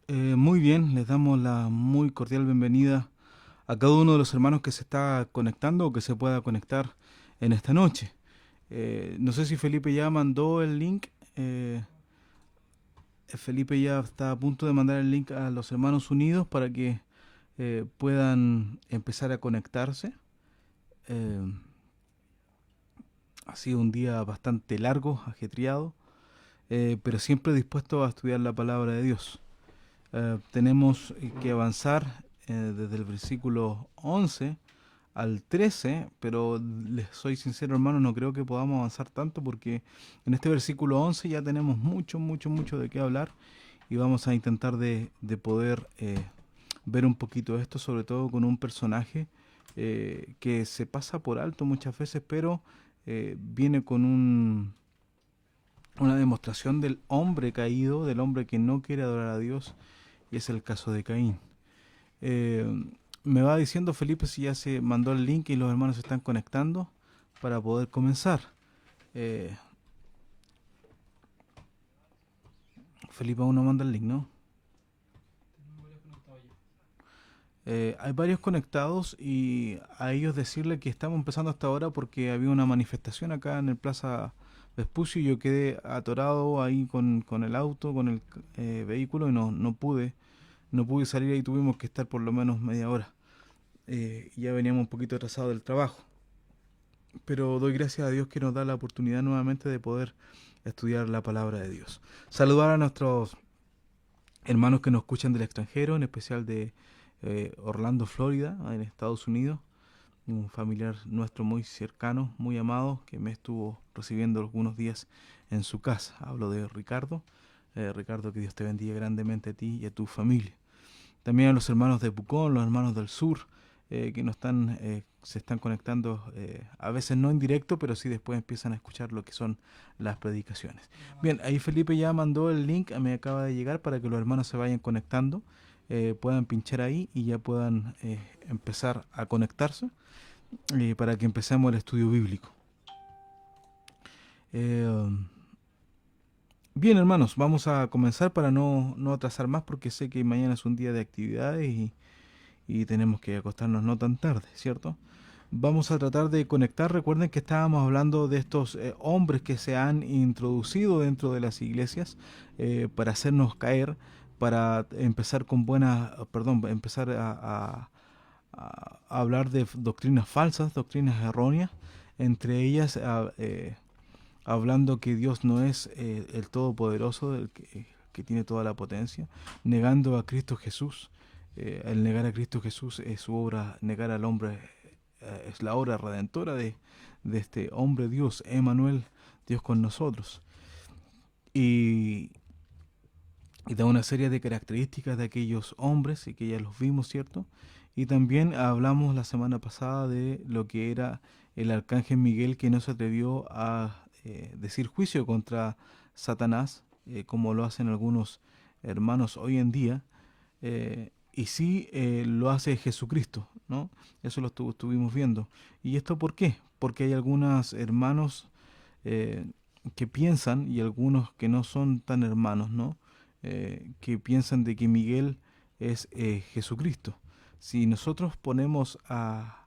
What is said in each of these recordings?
Muy bien, les damos la muy cordial bienvenida a cada uno de los hermanos que se está conectando o que se pueda conectar en esta noche. No sé si Felipe ya mandó el link. Felipe ya está a punto de mandar el link a los hermanos unidos para que puedan empezar a conectarse. Eh, ha sido un día bastante largo, ajetreado, pero siempre dispuesto a estudiar la palabra de Dios. Tenemos que avanzar desde el versículo 11 al 13, pero les soy sincero, hermano, no creo que podamos avanzar tanto porque en este versículo 11 ya tenemos mucho de qué hablar y vamos a intentar de poder ver un poquito esto, sobre todo con un personaje que se pasa por alto muchas veces, pero viene con una demostración del hombre caído, del hombre que no quiere adorar a Dios, y es el caso de Caín. Eh, Me va diciendo Felipe si ya se mandó el link y los hermanos se están conectando para poder comenzar. Eh, Felipe aún no manda el link, ¿no? Hay varios conectados y a ellos decirle que estamos empezando hasta ahora porque había una manifestación acá en el Plaza Vespucio y yo quedé atorado ahí con el auto, con el vehículo y no pude salir y tuvimos que estar por lo menos media hora. Ya veníamos un poquito atrasados del trabajo. Pero doy gracias a Dios que nos da la oportunidad nuevamente de poder estudiar la palabra de Dios. Saludar a nuestros hermanos que nos escuchan del extranjero, en especial de Orlando, Florida, en Estados Unidos. Un familiar nuestro muy cercano, muy amado, que me estuvo recibiendo algunos días en su casa. Hablo de Ricardo. Ricardo, que Dios te bendiga grandemente a ti y a tu familia. También a los hermanos de Pucón, los hermanos del sur, que no están, se están conectando, a veces no en directo, pero sí después empiezan a escuchar lo que son las predicaciones. Bien, ahí Felipe ya mandó el link, me acaba de llegar para que los hermanos se vayan conectando, puedan pinchar ahí y ya puedan empezar a conectarse para que empecemos el estudio bíblico. Eh, Bien, hermanos, vamos a comenzar para no atrasar más porque sé que mañana es un día de actividades y tenemos que acostarnos no tan tarde, ¿cierto? Vamos a tratar de conectar. Recuerden que estábamos hablando de estos hombres que se han introducido dentro de las iglesias para hacernos caer, para empezar con buenas, perdón, empezar a hablar de doctrinas falsas, doctrinas erróneas, entre ellas hablando que Dios no es el Todopoderoso, el que tiene toda la potencia, negando a Cristo Jesús. El negar a Cristo Jesús es su obra, negar al hombre es la obra redentora de este hombre Dios, Emmanuel, Dios con nosotros. Y, y da una serie de características de aquellos hombres y que ya los vimos, ¿cierto? Y también hablamos la semana pasada de lo que era el arcángel Miguel que no se atrevió a decir juicio contra Satanás, como lo hacen algunos hermanos hoy en día, y sí lo hace Jesucristo, ¿no? Eso lo estuvimos viendo. ¿Y esto por qué? Porque hay algunos hermanos eh, que piensan y algunos que no son tan hermanos, ¿no? Que piensan de que Miguel es Jesucristo. Si nosotros ponemos a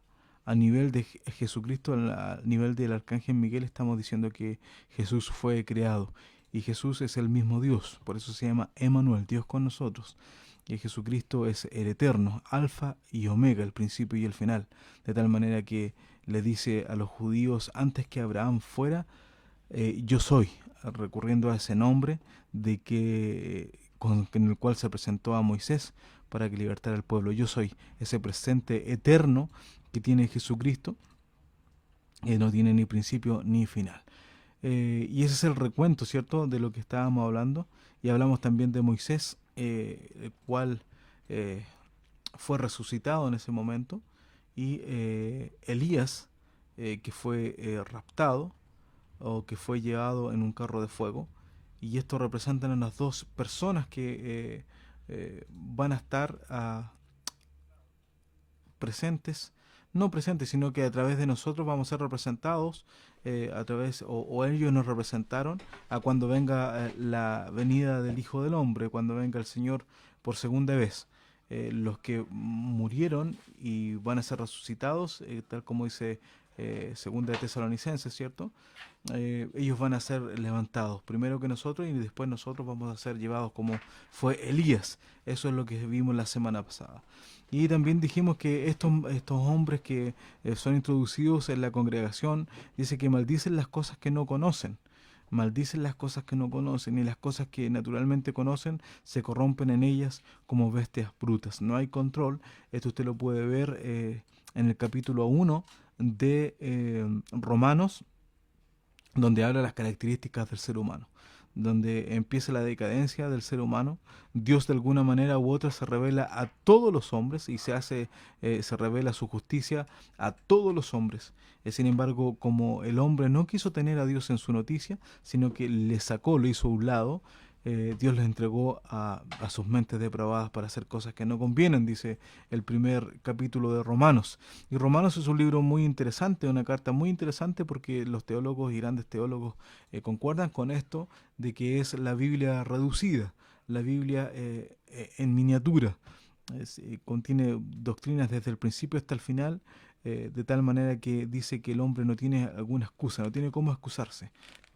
nivel de Jesucristo, a nivel del arcángel Miguel, estamos diciendo que Jesús fue creado y Jesús es el mismo Dios, por eso se llama Emmanuel, Dios con nosotros. Y Jesucristo es el eterno, alfa y omega, el principio y el final, de tal manera que le dice a los judíos antes que Abraham fuera, yo soy, recurriendo a ese nombre de en el cual se presentó a Moisés para que libertara al pueblo. Yo soy ese presente eterno que tiene Jesucristo, que no tiene ni principio ni final. Y ese es el recuento, ¿cierto?, de lo que estábamos hablando. Y hablamos también de Moisés, el cual eh, fue resucitado en ese momento, y Elías, que fue raptado o que fue llevado en un carro de fuego. Y esto representan a las dos personas que van a estar presentes, no presentes, sino que a través de nosotros vamos a ser representados, a través, o ellos nos representaron a cuando venga la venida del Hijo del Hombre, cuando venga el Señor por segunda vez. Los que murieron y van a ser resucitados, tal como dice segunda de Tesalonicenses, ¿cierto? Ellos van a ser levantados primero que nosotros y después nosotros vamos a ser llevados como fue Elías. Eso es lo que vimos la semana pasada. Y también dijimos que estos hombres que son introducidos en la congregación, dice que maldicen las cosas que no conocen. Maldicen las cosas que no conocen y las cosas que naturalmente conocen se corrompen en ellas como bestias brutas. No hay control. Esto usted lo puede ver en el capítulo 1 de Romanos, donde habla las características del ser humano, donde empieza la decadencia del ser humano. Dios de alguna manera u otra se revela a todos los hombres y se revela su justicia a todos los hombres. Sin embargo, como el hombre no quiso tener a Dios en su noticia, sino que le sacó, lo hizo a un lado, Dios les entregó a sus mentes depravadas para hacer cosas que no convienen, dice el primer capítulo de Romanos. Y Romanos es un libro muy interesante, una carta muy interesante, porque los teólogos y grandes teólogos concuerdan con esto, de que es la Biblia reducida, la Biblia en miniatura. Contiene doctrinas desde el principio hasta el final, de tal manera que dice que el hombre no tiene alguna excusa, no tiene cómo excusarse,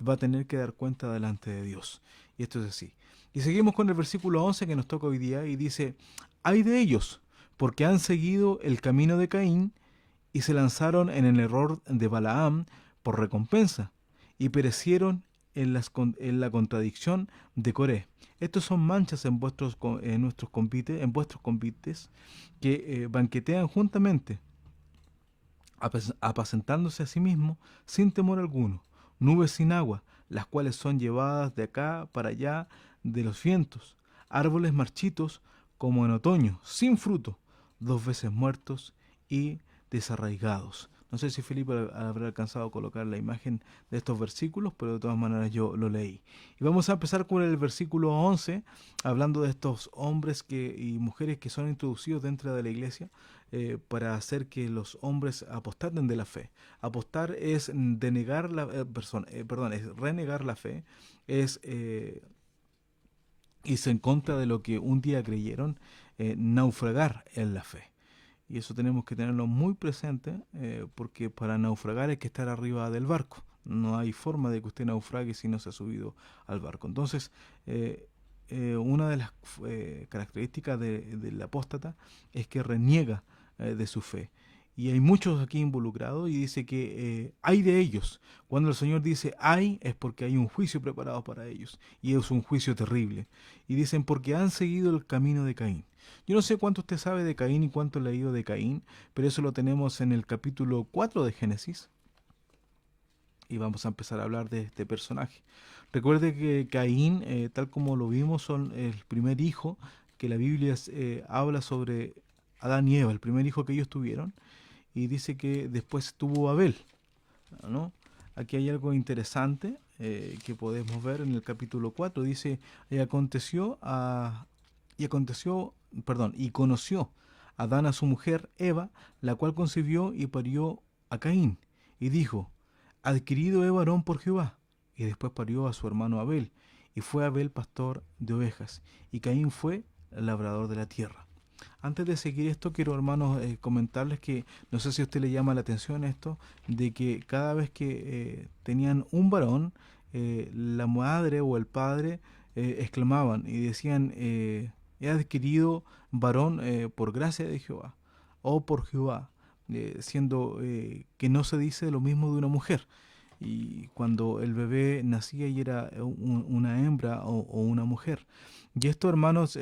va a tener que dar cuenta delante de Dios. Y esto es así. Y seguimos con el versículo 11 que nos toca hoy día y dice: «Ay de ellos, porque han seguido el camino de Caín y se lanzaron en el error de Balaam por recompensa y perecieron en la contradicción de Coré». Estos son manchas en nuestros convites, en vuestros convites, que banquetean juntamente, apacentándose a sí mismos sin temor alguno, nubes sin agua, las cuales son llevadas de acá para allá de los vientos, árboles marchitos como en otoño, sin fruto, dos veces muertos y desarraigados. No sé si Felipe habrá alcanzado a colocar la imagen de estos versículos, pero de todas maneras yo lo leí. Y vamos a empezar con el versículo 11, hablando de estos hombres y mujeres que son introducidos dentro de la iglesia para hacer que los hombres apostaten de la fe. Apostar es denegar es renegar la fe, es irse en contra de lo que un día creyeron, naufragar en la fe. Y eso tenemos que tenerlo muy presente, porque para naufragar hay que estar arriba del barco. No hay forma de que usted naufrague si no se ha subido al barco. Entonces, una de las características del apóstata es que reniega de su fe. Y hay muchos aquí involucrados y dice que hay de ellos. Cuando el Señor dice hay, es porque hay un juicio preparado para ellos. Y es un juicio terrible. Y dicen porque han seguido el camino de Caín. Yo no sé cuánto usted sabe de Caín y cuánto ha leído de Caín, pero eso lo tenemos en el capítulo 4 de Génesis. Y vamos a empezar a hablar de este personaje. Recuerde que Caín, tal como lo vimos, son el primer hijo que la Biblia habla sobre Adán y Eva, el primer hijo que ellos tuvieron. Y dice que después tuvo Abel, ¿no? Aquí hay algo interesante que podemos ver en el capítulo 4. Dice: y conoció Adán a su mujer Eva, la cual concibió y parió a Caín. Y dijo: adquirido he varón por Jehová. Y después parió a su hermano Abel. Y fue Abel pastor de ovejas, y Caín fue labrador de la tierra. Antes de seguir esto, quiero, hermanos, comentarles que no sé si a usted le llama la atención esto, de que cada vez que tenían un varón, la madre o el padre exclamaban y decían: he adquirido varón por gracia de Jehová, o por Jehová, siendo que no se dice lo mismo de una mujer. Y cuando el bebé nacía y era una hembra o una mujer. Y esto, hermanos,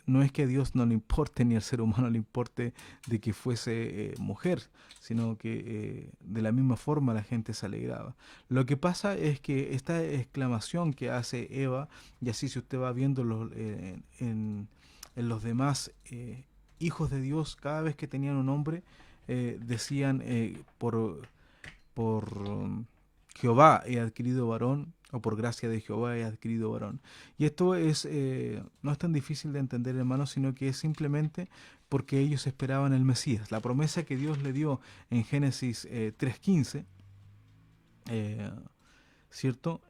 no es que a Dios no le importe ni al ser humano le importe de que fuese mujer, sino que de la misma forma la gente se alegraba. Lo que pasa es que esta exclamación que hace Eva, y así si usted va viendo en los demás hijos de Dios, cada vez que tenían un nombre, decían por Jehová he adquirido varón, o por gracia de Jehová he adquirido varón. Y esto no es tan difícil de entender, hermanos, sino que es simplemente porque ellos esperaban el Mesías. La promesa que Dios le dio en Génesis 3:15, ¿cierto?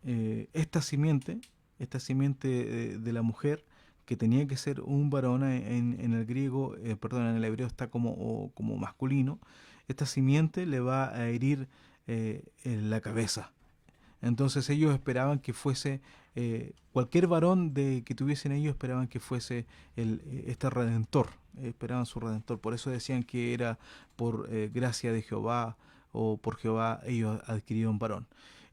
Esta simiente de la mujer que tenía que ser un varón, en el griego, perdón, en el hebreo está como masculino, esta simiente le va a herir en la cabeza. Entonces ellos esperaban que fuese, cualquier varón que tuviesen ellos esperaban que fuese este redentor, esperaban su redentor. Por eso decían que era por gracia de Jehová o por Jehová ellos adquirieron varón.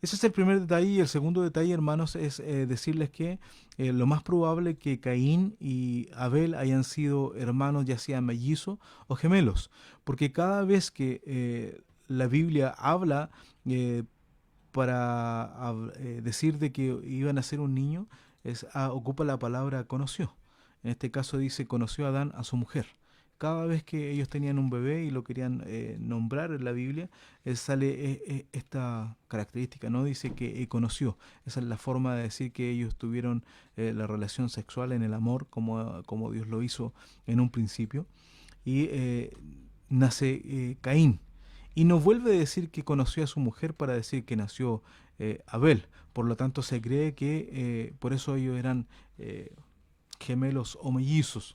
Ese es el primer detalle. Y el segundo detalle, hermanos, es decirles que lo más probable que Caín y Abel hayan sido hermanos, ya sean mellizos o gemelos, porque cada vez que la Biblia habla para decir de que iban a ser un niño, ocupa la palabra conoció. En este caso dice conoció a Adán a su mujer. Cada vez que ellos tenían un bebé y lo querían nombrar en la Biblia, sale esta característica, ¿no? Dice que conoció. Esa es la forma de decir que ellos tuvieron la relación sexual en el amor, como Dios lo hizo en un principio. Y nace Caín. Y nos vuelve a decir que conoció a su mujer para decir que nació Abel. Por lo tanto, se cree que por eso ellos eran gemelos o mellizos.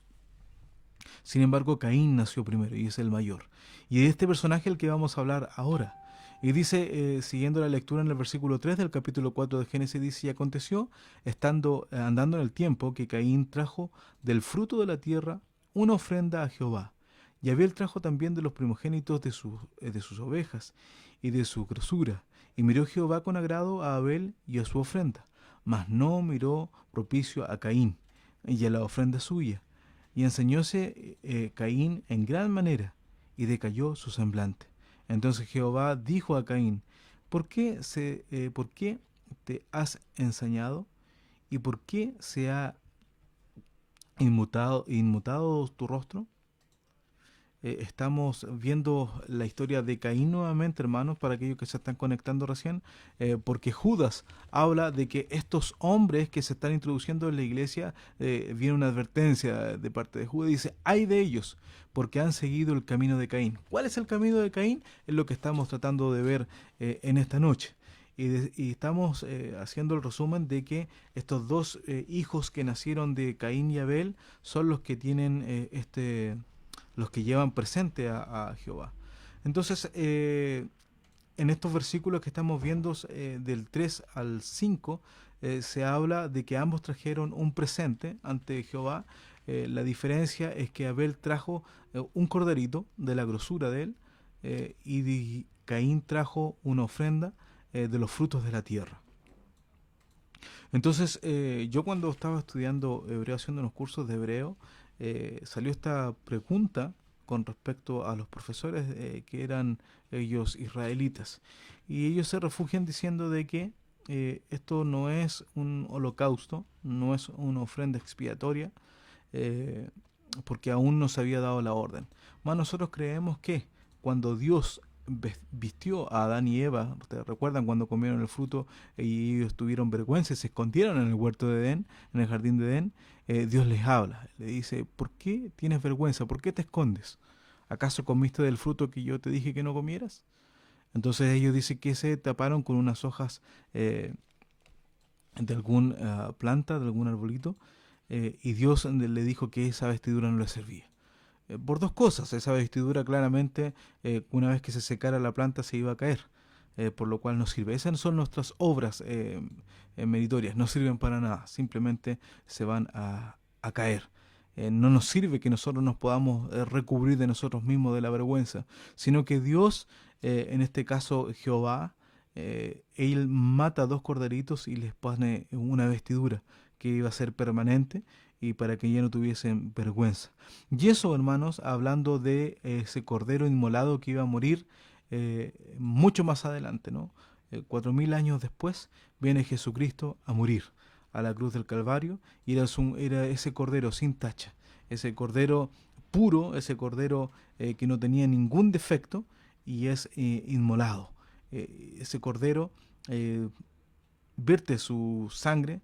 Sin embargo, Caín nació primero y es el mayor. Y de este personaje el que vamos a hablar ahora. Y dice, siguiendo la lectura en el versículo 3 del capítulo 4 de Génesis, dice, y aconteció, andando en el tiempo, que Caín trajo del fruto de la tierra una ofrenda a Jehová. Y Abel trajo también de los primogénitos de sus ovejas y de su grosura. Y miró Jehová con agrado a Abel y a su ofrenda, mas no miró propicio a Caín y a la ofrenda suya. Y enseñóse Caín en gran manera, y decayó su semblante. Entonces Jehová dijo a Caín, ¿por qué te has ensañado? ¿Y por qué se ha inmutado tu rostro? Estamos viendo la historia de Caín nuevamente, hermanos, para aquellos que se están conectando recién, porque Judas habla de que estos hombres que se están introduciendo en la iglesia, viene una advertencia de parte de Judas, dice, ¡ay de ellos! Porque han seguido el camino de Caín. ¿Cuál es el camino de Caín? Es lo que estamos tratando de ver en esta noche. Y estamos haciendo el resumen de que estos dos hijos que nacieron de Caín y Abel son los que tienen los que llevan presente a Jehová. Entonces, en estos versículos que estamos viendo del 3 al 5, se habla de que ambos trajeron un presente ante Jehová. La diferencia es que Abel trajo un corderito de la grosura de él, y Caín trajo una ofrenda de los frutos de la tierra. Entonces, yo cuando estaba estudiando hebreo, haciendo unos cursos de hebreo, salió esta pregunta con respecto a los profesores que eran ellos israelitas. Y ellos se refugian diciendo de que esto no es un holocausto, no es una ofrenda expiatoria, porque aún no se había dado la orden. Más nosotros creemos que cuando Dios vistió a Adán y Eva, ustedes recuerdan cuando comieron el fruto y ellos tuvieron vergüenza y se escondieron en el huerto de Edén, en el jardín de Edén, Dios les habla, le dice, ¿por qué tienes vergüenza? ¿Por qué te escondes? ¿Acaso comiste del fruto que yo te dije que no comieras? Entonces ellos dicen que se taparon con unas hojas de alguna planta, de algún arbolito, y Dios le dijo que esa vestidura no le servía. Por dos cosas, esa vestidura claramente, una vez que se secara la planta se iba a caer, por lo cual no sirve. Esas son nuestras obras meritorias, no sirven para nada, simplemente se van a caer. No nos sirve que nosotros nos podamos recubrir de nosotros mismos de la vergüenza, sino que Dios, en este caso Jehová, Él mata dos corderitos y les pone una vestidura que iba a ser permanente y para que ya no tuviesen vergüenza. Y eso, hermanos, hablando de ese cordero inmolado que iba a morir mucho más adelante, ¿no? 4000 años después viene Jesucristo a morir a la cruz del Calvario, y era ese cordero sin tacha, ese cordero puro, ese cordero que no tenía ningún defecto, y es inmolado. Ese cordero vierte su sangre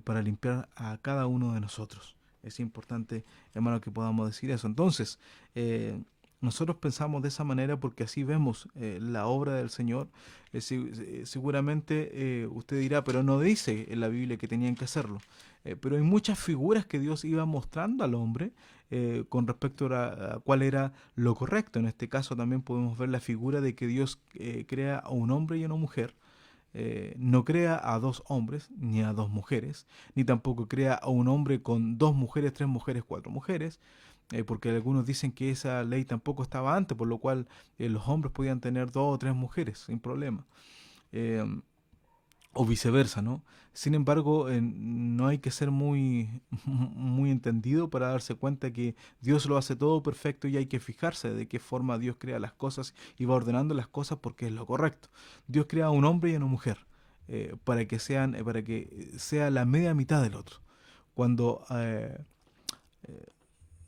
para limpiar a cada uno de nosotros. Es importante, hermano, que podamos decir eso. Entonces, nosotros pensamos de esa manera porque así vemos la obra del Señor. Seguramente usted dirá, pero no dice en la Biblia que tenían que hacerlo. pero hay muchas figuras que Dios iba mostrando al hombre con respecto a cuál era lo correcto. En este caso también podemos ver la figura de que Dios crea a un hombre y a una mujer. No crea a dos hombres ni a dos mujeres, ni tampoco crea a un hombre con dos mujeres, tres mujeres, cuatro mujeres, porque algunos dicen que esa ley tampoco estaba antes, por lo cual los hombres podían tener dos o tres mujeres sin problema. Eh, o viceversa, ¿no? Sin embargo, no hay que ser muy, muy entendido para darse cuenta que Dios lo hace todo perfecto y hay que fijarse de qué forma Dios crea las cosas y va ordenando las cosas porque es lo correcto. Dios crea a un hombre y a una mujer para que sea la media mitad del otro. Cuando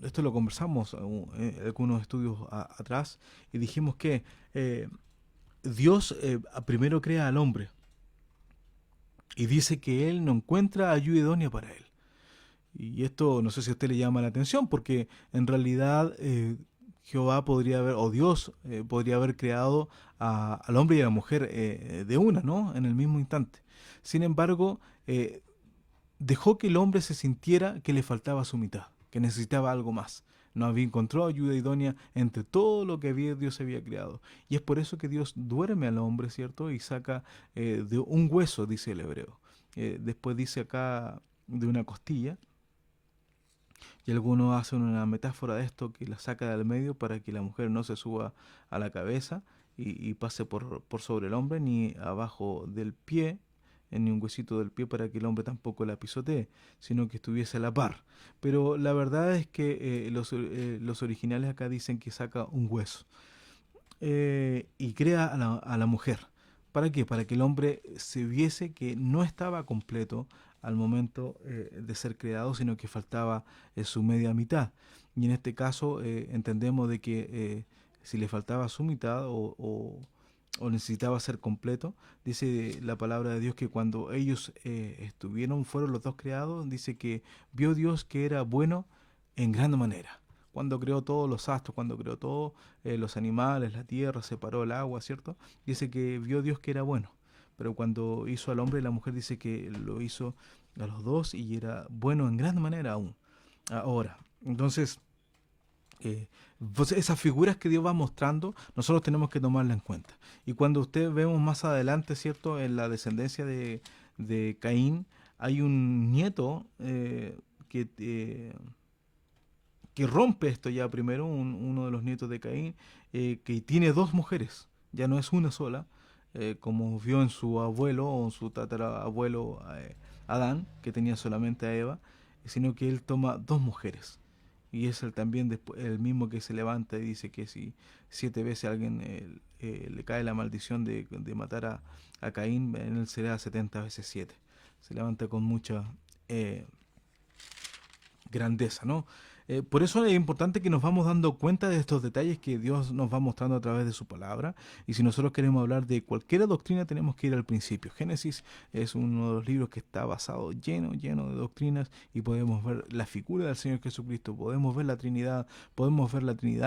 esto lo conversamos en algunos estudios atrás y dijimos que Dios primero crea al hombre y dice que él no encuentra ayuda idónea para él. Y esto no sé si a usted le llama la atención, porque en realidad Jehová podría haber, o Dios podría haber creado al hombre y a la mujer de una, ¿no? En el mismo instante. Sin embargo, dejó que el hombre se sintiera que le faltaba su mitad, que necesitaba algo más. No había encontrado ayuda idónea entre todo lo que Dios había creado. Y es por eso que Dios duerme al hombre, ¿cierto? Y saca de un hueso, dice el hebreo. Después dice acá de una costilla. Y algunos hacen una metáfora de esto que la saca del medio para que la mujer no se suba a la cabeza y pase por sobre el hombre, ni abajo del pie, en ni un huesito del pie para que el hombre tampoco la pisotee, sino que estuviese a la par. Pero la verdad es que los originales acá dicen que saca un hueso y crea a la mujer. ¿Para qué? Para que el hombre se viese que no estaba completo al momento de ser creado, sino que faltaba su media mitad. Y en este caso entendemos de que si le faltaba su mitad o necesitaba ser completo, dice la palabra de Dios que cuando ellos fueron los dos creados, dice que vio Dios que era bueno en gran manera. Cuando creó todos los astros, cuando creó todos los animales, la tierra, separó el agua, ¿cierto? Dice que vio Dios que era bueno. Pero cuando hizo al hombre y la mujer, dice que lo hizo a los dos y era bueno en gran manera aún. Ahora, entonces, pues esas figuras que Dios va mostrando, nosotros tenemos que tomarlas en cuenta. Y cuando usted vemos más adelante, ¿cierto? En la descendencia de Caín, hay un nieto que rompe esto ya primero, uno de los nietos de Caín, que tiene dos mujeres, ya no es una sola, como vio en su abuelo o en su tatarabuelo Adán, que tenía solamente a Eva, sino que él toma dos mujeres. Y es él también el mismo que se levanta y dice que si 7 veces a alguien le cae la maldición de matar a Caín, en él será 70 veces 7. Se levanta con mucha grandeza, ¿no? Por eso es importante que nos vamos dando cuenta de estos detalles que Dios nos va mostrando a través de su palabra. Y si nosotros queremos hablar de cualquier doctrina, tenemos que ir al principio. Génesis es uno de los libros que está basado lleno de doctrinas y podemos ver la figura del Señor Jesucristo, podemos ver la Trinidad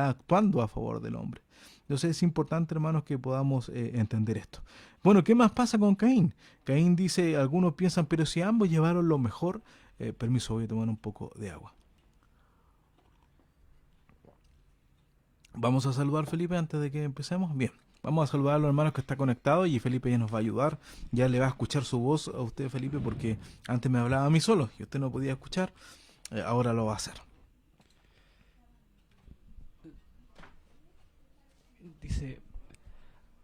actuando a favor del hombre. Entonces es importante, hermanos, que podamos entender esto. Bueno, ¿qué más pasa con Caín? Caín dice, algunos piensan, pero si ambos llevaron lo mejor, permiso, voy a tomar un poco de agua. Vamos a saludar a Felipe antes de que empecemos. Bien, vamos a saludar a los hermanos que está conectado y Felipe ya nos va a ayudar. Ya le va a escuchar su voz a usted, Felipe, porque antes me hablaba a mí solo y usted no podía escuchar. Ahora lo va a hacer. Dice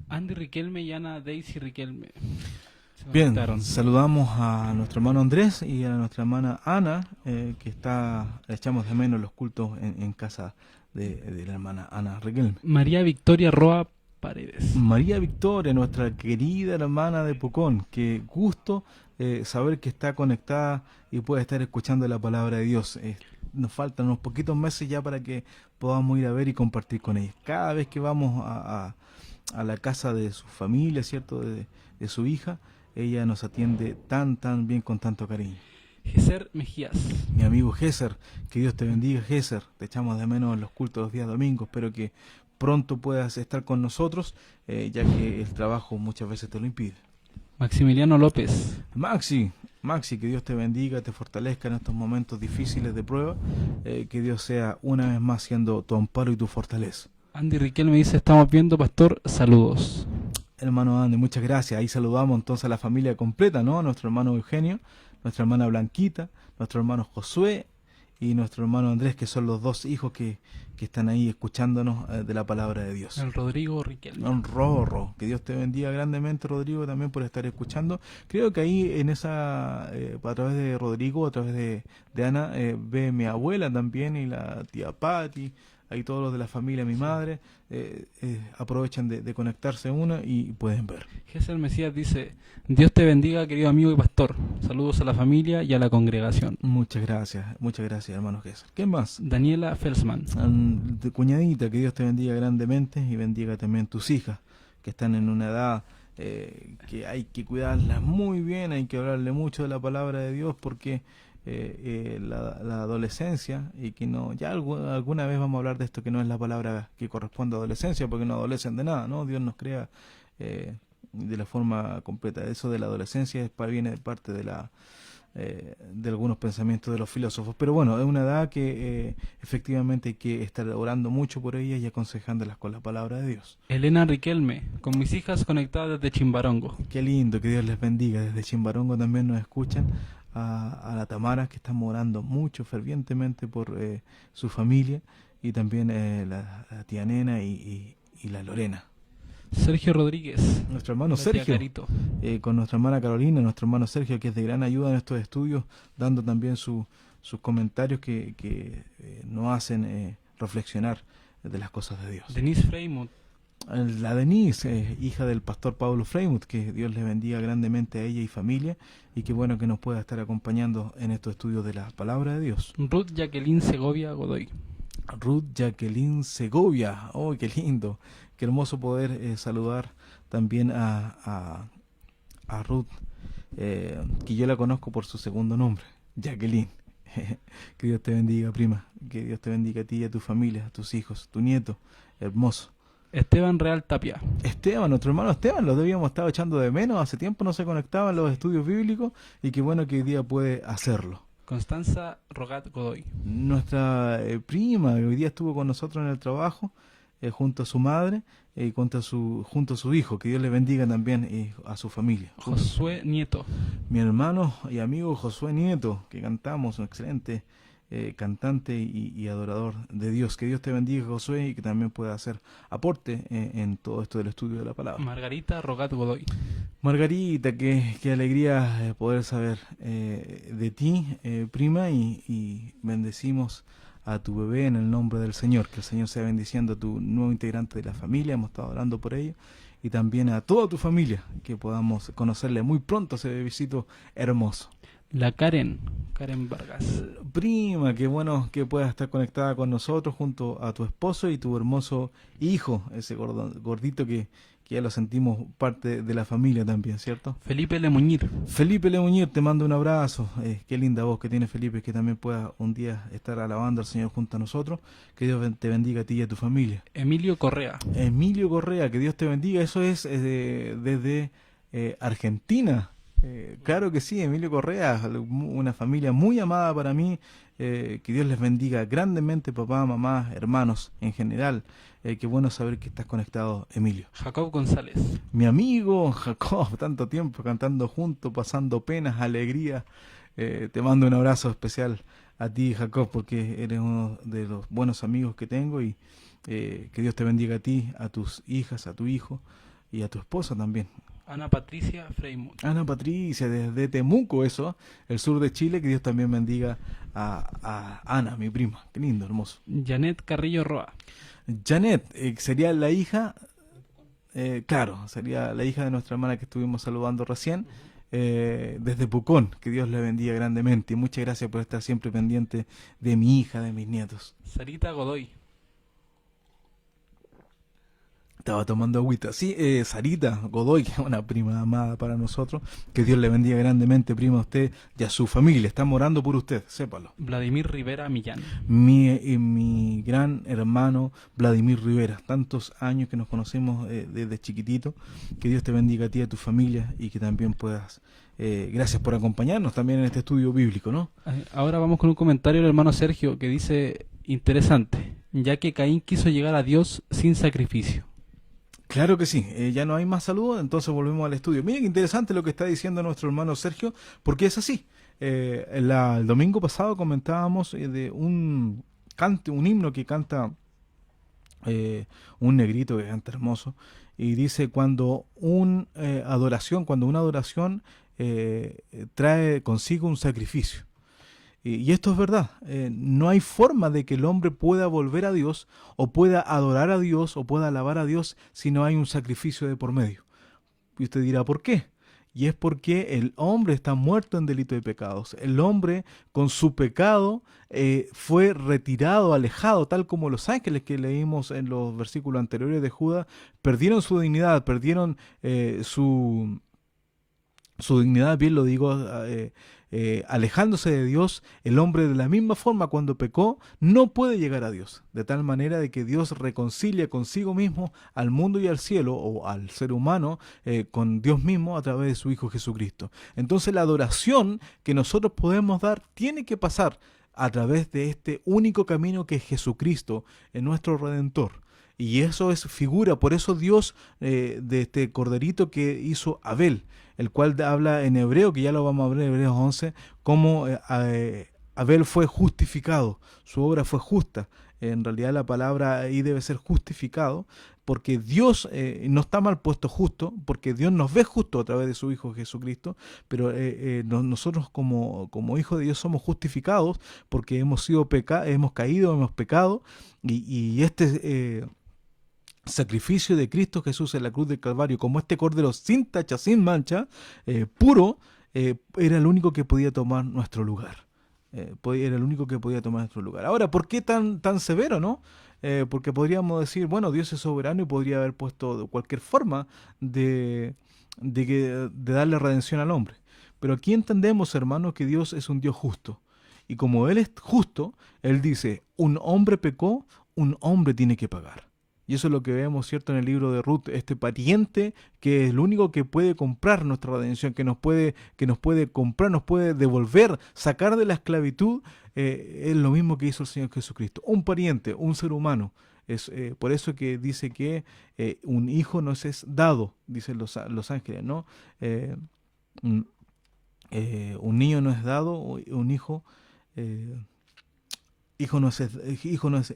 Andy Riquelme y Ana Daisy Riquelme. Bien, saludamos a nuestro hermano Andrés y a nuestra hermana Ana, que le echamos de menos los cultos en casa de la hermana Ana Riquelme. María Victoria Roa Paredes. María Victoria, nuestra querida hermana de Pucón, qué gusto saber que está conectada y puede estar escuchando la palabra de Dios. Nos faltan unos poquitos meses ya para que podamos ir a ver y compartir con ella. Cada vez que vamos a la casa de su familia, ¿cierto? De su hija, ella nos atiende tan bien, con tanto cariño. Géser Mejías. Mi amigo Géser, que Dios te bendiga, Géser. Te echamos de menos en los cultos los días domingos. Espero que pronto puedas estar con nosotros, ya que el trabajo muchas veces te lo impide. Maximiliano López. Maxi, Maxi, que Dios te bendiga, te fortalezca en estos momentos difíciles de prueba, que Dios sea una vez más siendo tu amparo y tu fortaleza. Andy Riquelme dice, estamos viendo, pastor, saludos. Hermano Andy, muchas gracias. Ahí saludamos entonces a la familia completa, ¿no? Nuestro hermano Eugenio, nuestra hermana Blanquita, nuestro hermano Josué y nuestro hermano Andrés, que son los dos hijos que están ahí escuchándonos de la palabra de Dios. El Rodrigo Riquelme. Un Rorro, que Dios te bendiga grandemente, Rodrigo, también por estar escuchando. Creo que ahí en esa, a través de Rodrigo, a través de Ana, ve mi abuela también y la tía Patti, ahí todos los de la familia, mi madre, aprovechan de conectarse una y pueden ver. Gesel Mesías dice, Dios te bendiga, querido amigo y pastor. Saludos a la familia y a la congregación. Muchas gracias, hermano Jesús. ¿Qué más? Daniela Felsman. De cuñadita, que Dios te bendiga grandemente y bendiga también tus hijas, que están en una edad que hay que cuidarlas muy bien, hay que hablarle mucho de la palabra de Dios, porque la adolescencia, y que no, ya alguna vez vamos a hablar de esto, que no es la palabra que corresponde a adolescencia, porque no adolecen de nada, ¿no? Dios nos crea de la forma completa. Eso de la adolescencia viene de parte de algunos pensamientos de los filósofos, pero bueno, es una edad que efectivamente hay que estar orando mucho por ellas y aconsejándolas con la palabra de Dios. Elena Riquelme, con mis hijas conectadas desde Chimbarongo. Qué lindo, que Dios les bendiga. Desde Chimbarongo también nos escuchan. A la Tamara, que está orando mucho, fervientemente por su familia, y también la tía Nena y la Lorena. Sergio Rodríguez. Nuestro hermano Sergio, con nuestra hermana Carolina, nuestro hermano Sergio, que es de gran ayuda en estos estudios, dando también sus comentarios que nos hacen reflexionar de las cosas de Dios. Denise Freymouth. La Denise, hija del pastor Pablo Freymouth, que Dios le bendiga grandemente a ella y familia, y qué bueno que nos pueda estar acompañando en estos estudios de la palabra de Dios. Ruth Jacqueline Segovia Godoy. Ruth Jacqueline Segovia, ¡oh, qué lindo! Qué hermoso poder saludar también a Ruth, que yo la conozco por su segundo nombre, Jacqueline. Que Dios te bendiga, prima, que Dios te bendiga a ti y a tu familia, a tus hijos, tu nieto, hermoso. Esteban Real Tapia. Esteban, nuestro hermano Esteban, lo habíamos estado echando de menos, hace tiempo no se conectaba en los estudios bíblicos, y qué bueno que hoy día puede hacerlo. Constanza Rogat Godoy. Nuestra prima, que hoy día estuvo con nosotros en el trabajo, junto a su madre y junto a su hijo, que Dios le bendiga también a su familia. Josué Nieto. Mi hermano y amigo Josué Nieto, que cantamos, un excelente cantante y adorador de Dios. Que Dios te bendiga, Josué, y que también pueda hacer aporte en todo esto del estudio de la palabra. Margarita Rogat Godoy. Margarita, qué alegría poder saber de ti, prima, y bendecimos a tu bebé en el nombre del Señor. Que el Señor sea bendiciendo a tu nuevo integrante de la familia, hemos estado orando por ello, y también a toda tu familia, que podamos conocerle muy pronto, ese bebecito hermoso. La Karen Vargas. Prima, qué bueno que puedas estar conectada con nosotros junto a tu esposo y tu hermoso hijo, ese gordito que ya lo sentimos parte de la familia también, ¿cierto? Felipe Lemuñir. Felipe Lemuñir, te mando un abrazo. Qué linda voz que tiene Felipe, que también pueda un día estar alabando al Señor junto a nosotros. Que Dios te bendiga a ti y a tu familia. Emilio Correa. Emilio Correa, que Dios te bendiga. Eso es desde Argentina. Claro que sí, Emilio Correa, una familia muy amada para mí, que Dios les bendiga grandemente, papá, mamá, hermanos en general. Qué bueno saber que estás conectado, Emilio. Jacob González. Mi amigo Jacob, tanto tiempo cantando juntos, pasando penas, alegría. Te mando un abrazo especial a ti, Jacob, porque eres uno de los buenos amigos que tengo, y que Dios te bendiga a ti, a tus hijas, a tu hijo y a tu esposa también. Ana Patricia Freymouth. Ana Patricia, desde Temuco, eso, el sur de Chile. Que Dios también bendiga a Ana, mi prima. Qué lindo, hermoso. Janet Carrillo Roa. Janet, sería la hija, claro, sería la hija de nuestra hermana que estuvimos saludando recién, desde Pucón. Que Dios le bendiga grandemente, y muchas gracias por estar siempre pendiente de mi hija, de mis nietos. Sarita Godoy. Estaba tomando agüita. Sí, Sarita Godoy, que es una prima amada para nosotros. Que Dios le bendiga grandemente, prima, a usted y a su familia. Estamos orando por usted, sépalo. Vladimir Rivera Millán. Mi gran hermano Vladimir Rivera. Tantos años que nos conocemos desde chiquitito. Que Dios te bendiga a ti y a tu familia y que también puedas... gracias por acompañarnos también en este estudio bíblico, ¿no? Ahora vamos con un comentario del hermano Sergio que dice, interesante, ya que Caín quiso llegar a Dios sin sacrificio. Claro que sí, ya no hay más saludos, entonces volvemos al estudio. Miren qué interesante lo que está diciendo nuestro hermano Sergio, porque es así. El domingo pasado comentábamos de un himno que canta un negrito que canta hermoso, y dice cuando una adoración trae consigo un sacrificio. Y esto es verdad, no hay forma de que el hombre pueda volver a Dios o pueda adorar a Dios o pueda alabar a Dios si no hay un sacrificio de por medio. Y usted dirá, ¿por qué? Y es porque el hombre está muerto en delito de pecados. El hombre con su pecado fue retirado, alejado, tal como los ángeles que leímos en los versículos anteriores de Judas, perdieron su dignidad, perdieron su dignidad, bien lo digo, alejándose de Dios. El hombre de la misma forma cuando pecó no puede llegar a Dios, de tal manera de que Dios reconcilia consigo mismo al mundo y al cielo, o al ser humano con Dios mismo a través de su Hijo Jesucristo. Entonces la adoración que nosotros podemos dar tiene que pasar a través de este único camino que es Jesucristo, nuestro Redentor. Y eso es figura, por eso Dios de este corderito que hizo Abel, el cual habla en hebreo, que ya lo vamos a ver en Hebreos 11, cómo Abel fue justificado, su obra fue justa. En realidad la palabra ahí debe ser justificado, porque Dios no está mal puesto justo, porque Dios nos ve justo a través de su Hijo Jesucristo, pero nosotros como hijos de Dios somos justificados porque hemos caído, hemos pecado, y este... sacrificio de Cristo Jesús en la cruz del Calvario, como este cordero sin tacha, sin mancha, puro, era el único que podía tomar nuestro lugar. Era el único que podía tomar nuestro lugar. Ahora, ¿por qué tan severo, no? Porque podríamos decir, bueno, Dios es soberano y podría haber puesto cualquier forma de darle redención al hombre. Pero aquí entendemos, hermanos, que Dios es un Dios justo. Y como Él es justo, Él dice, un hombre pecó, un hombre tiene que pagar. Y eso es lo que vemos, ¿cierto?, en el libro de Ruth, este pariente que es el único que puede comprar nuestra redención, que nos puede comprar, nos puede devolver, sacar de la esclavitud, es lo mismo que hizo el Señor Jesucristo. Un pariente, un ser humano. Es por eso que dice que un hijo nos es dado, dicen los ángeles, ¿no? Un, un niño no es dado, un hijo... hijo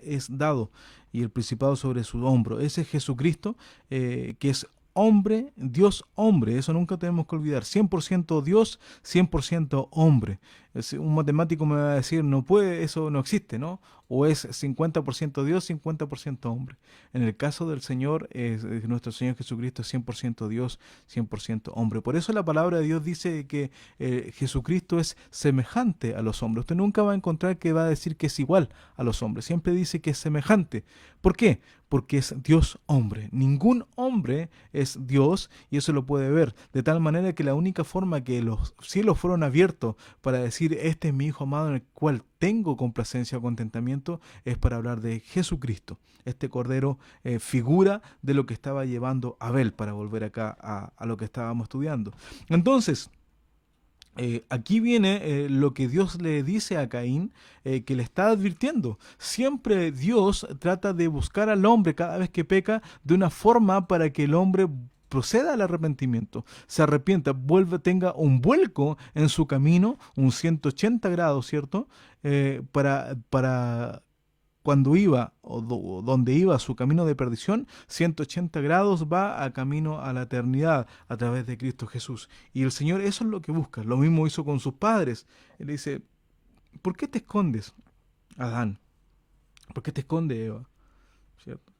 es dado, y el principado sobre su hombro. Ese es Jesucristo, que es hombre, Dios hombre. Eso nunca tenemos que olvidar. 100% Dios, 100% hombre. Un matemático me va a decir, no puede, eso no existe, ¿no? O es 50% Dios, 50% hombre. En el caso del Señor, nuestro Señor Jesucristo es 100% Dios, 100% hombre. Por eso la palabra de Dios dice que Jesucristo es semejante a los hombres. Usted nunca va a encontrar que va a decir que es igual a los hombres. Siempre dice que es semejante. ¿Por qué? Porque es Dios hombre. Ningún hombre es Dios, y eso lo puede ver. De tal manera que la única forma que los cielos fueron abiertos para decir, este es mi Hijo amado en el cual tengo complacencia o contentamiento, es para hablar de Jesucristo. Este cordero figura de lo que estaba llevando Abel, para volver acá a lo que estábamos estudiando. Entonces, aquí viene lo que Dios le dice a Caín, que le está advirtiendo. Siempre Dios trata de buscar al hombre cada vez que peca de una forma para que el hombre proceda al arrepentimiento, se arrepienta, tenga un vuelco en su camino, un 180 grados, ¿cierto? Para cuando iba o donde iba su camino de perdición, 180 grados va a camino a la eternidad a través de Cristo Jesús. Y el Señor eso es lo que busca. Lo mismo hizo con sus padres. Él dice, ¿por qué te escondes, Adán? ¿Por qué te escondes, Eva? ¿Cierto?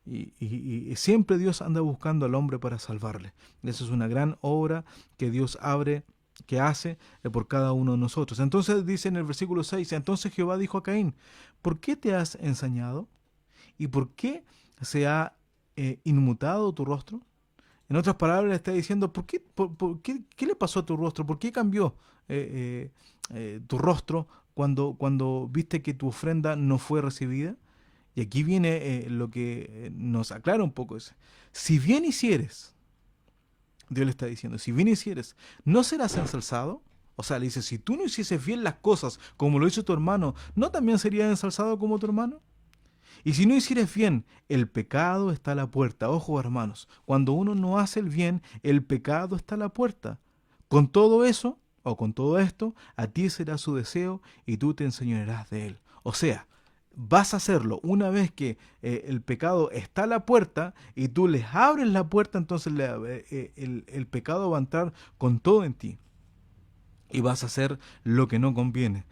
Y siempre Dios anda buscando al hombre para salvarle. Esa es una gran obra que Dios que hace por cada uno de nosotros. Entonces dice en el versículo 6, entonces Jehová dijo a Caín, ¿por qué te has ensañado? ¿Y por qué se ha inmutado tu rostro? En otras palabras, le está diciendo, ¿qué le pasó a tu rostro? ¿Por qué cambió tu rostro cuando viste que tu ofrenda no fue recibida? Y aquí viene lo que nos aclara un poco eso. Si bien hicieres, Dios le está diciendo, si bien hicieres, ¿no serás ensalzado? O sea, le dice, si tú no hicieses bien las cosas como lo hizo tu hermano, ¿no también serías ensalzado como tu hermano? Y si no hicieres bien, el pecado está a la puerta. Ojo, hermanos, cuando uno no hace el bien, el pecado está a la puerta. Con todo eso, o con todo esto, a ti será su deseo y tú te enseñorearás de él. O sea, vas a hacerlo una vez que el pecado está a la puerta y tú les abres la puerta, entonces el pecado va a entrar con todo en ti y vas a hacer lo que no conviene,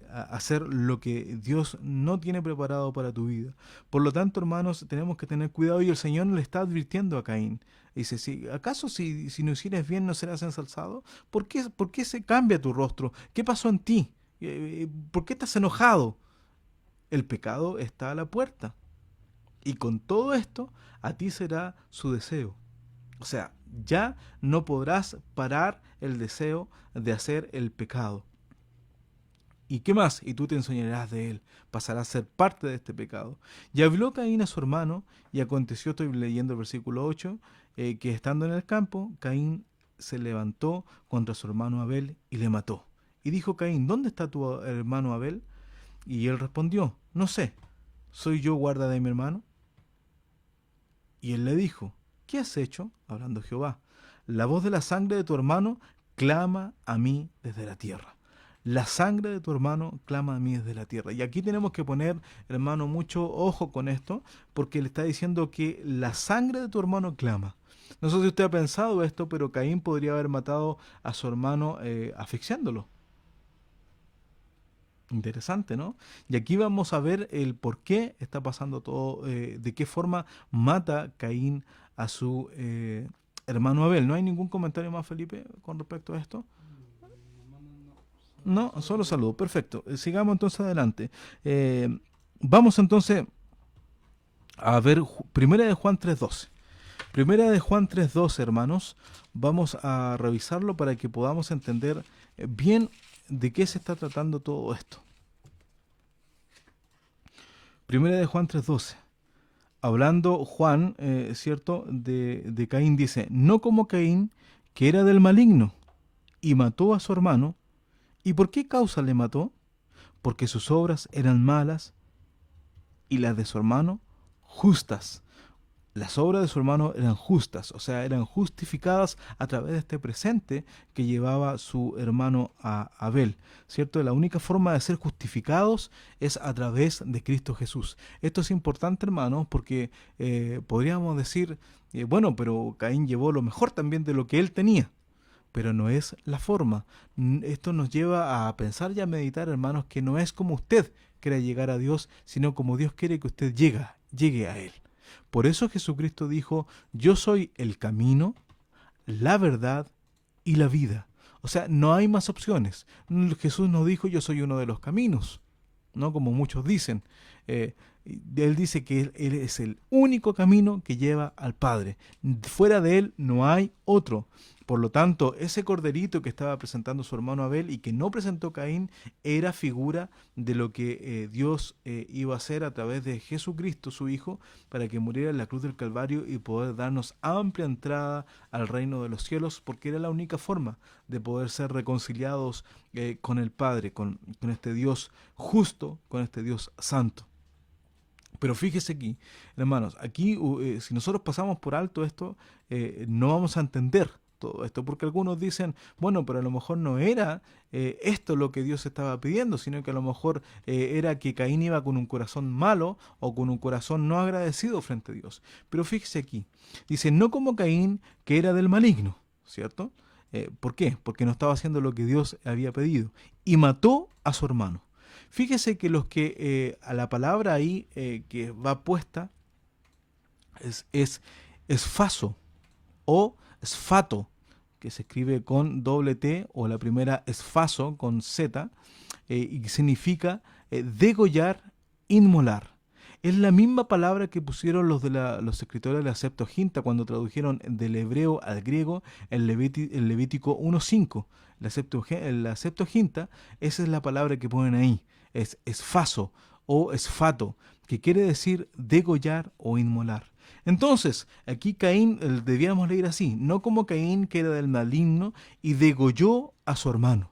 hacer lo que Dios no tiene preparado para tu vida. Por lo tanto, hermanos, tenemos que tener cuidado y el Señor le está advirtiendo a Caín. Dice, ¿acaso si no hicieres bien no serás ensalzado? Por qué se cambia tu rostro? ¿Qué pasó en ti? ¿Por qué estás enojado? El pecado está a la puerta. Y con todo esto, a ti será su deseo. O sea, ya no podrás parar el deseo de hacer el pecado. ¿Y qué más? Y tú te enseñarás de él, pasarás a ser parte de este pecado. Y habló Caín a su hermano, y aconteció, estoy leyendo el versículo 8, que estando en el campo, Caín se levantó contra su hermano Abel y le mató. Y dijo Caín, ¿dónde está tu hermano Abel? Y él respondió, no sé, ¿soy yo guarda de mi hermano? Y él le dijo, ¿qué has hecho? Hablando Jehová. La voz de la sangre de tu hermano clama a mí desde la tierra. La sangre de tu hermano clama a mí desde la tierra. Y aquí tenemos que poner, hermano, mucho ojo con esto, porque le está diciendo que la sangre de tu hermano clama. No sé si usted ha pensado esto, pero Caín podría haber matado a su hermano asfixiándolo. Interesante, ¿no? Y aquí vamos a ver el por qué está pasando todo, de qué forma mata Caín a su hermano Abel. ¿No hay ningún comentario más, Felipe, con respecto a esto? No, solo saludo. Perfecto. Sigamos entonces adelante. Vamos entonces a ver Primera de Juan 3:12. Primera de Juan 3:12, hermanos. Vamos a revisarlo para que podamos entender bien de qué se está tratando todo esto. Primera de Juan 3:12. Hablando Juan, ¿cierto? De Caín dice, no como Caín, que era del maligno, y mató a su hermano. ¿Y por qué causa le mató? Porque sus obras eran malas y las de su hermano justas. Las obras de su hermano eran justas, o sea, eran justificadas a través de este presente que llevaba su hermano a Abel, ¿cierto? La única forma de ser justificados es a través de Cristo Jesús. Esto es importante, hermanos, porque podríamos decir, bueno, pero Caín llevó lo mejor también de lo que él tenía, pero no es la forma. Esto nos lleva a pensar y a meditar, hermanos, que no es como usted quiere llegar a Dios, sino como Dios quiere que usted llegue a Él. Por eso Jesucristo dijo, yo soy el camino, la verdad y la vida. O sea, no hay más opciones. Jesús no dijo, yo soy uno de los caminos, ¿no? Como muchos dicen. Él dice que él es el único camino que lleva al Padre. Fuera de Él no hay otro. Por lo tanto, ese corderito que estaba presentando su hermano Abel y que no presentó Caín era figura de lo que Dios iba a hacer a través de Jesucristo, su Hijo, para que muriera en la cruz del Calvario y poder darnos amplia entrada al reino de los cielos, porque era la única forma de poder ser reconciliados con el Padre, con este Dios justo, con este Dios santo. Pero fíjese aquí, hermanos, aquí si nosotros pasamos por alto esto, no vamos a entender todo esto, porque algunos dicen, bueno, pero a lo mejor no era esto lo que Dios estaba pidiendo, sino que a lo mejor era que Caín iba con un corazón malo o con un corazón no agradecido frente a Dios. Pero fíjese aquí, dice, no como Caín, que era del maligno, ¿cierto? ¿Por qué? Porque no estaba haciendo lo que Dios había pedido y mató a su hermano. Fíjese que los que a la palabra ahí que va puesta es faso o esfato, que se escribe con doble T, o la primera esfaso con Z, y que significa degollar, inmolar. Es la misma palabra que pusieron los escritores de la Septuaginta cuando tradujeron del hebreo al griego en Levítico 1:5. La Septuaginta, esa es la palabra que ponen ahí. Es esfaso o esfato, que quiere decir degollar o inmolar. Entonces, aquí Caín debíamos leer así, no como Caín, que era del maligno y degolló a su hermano.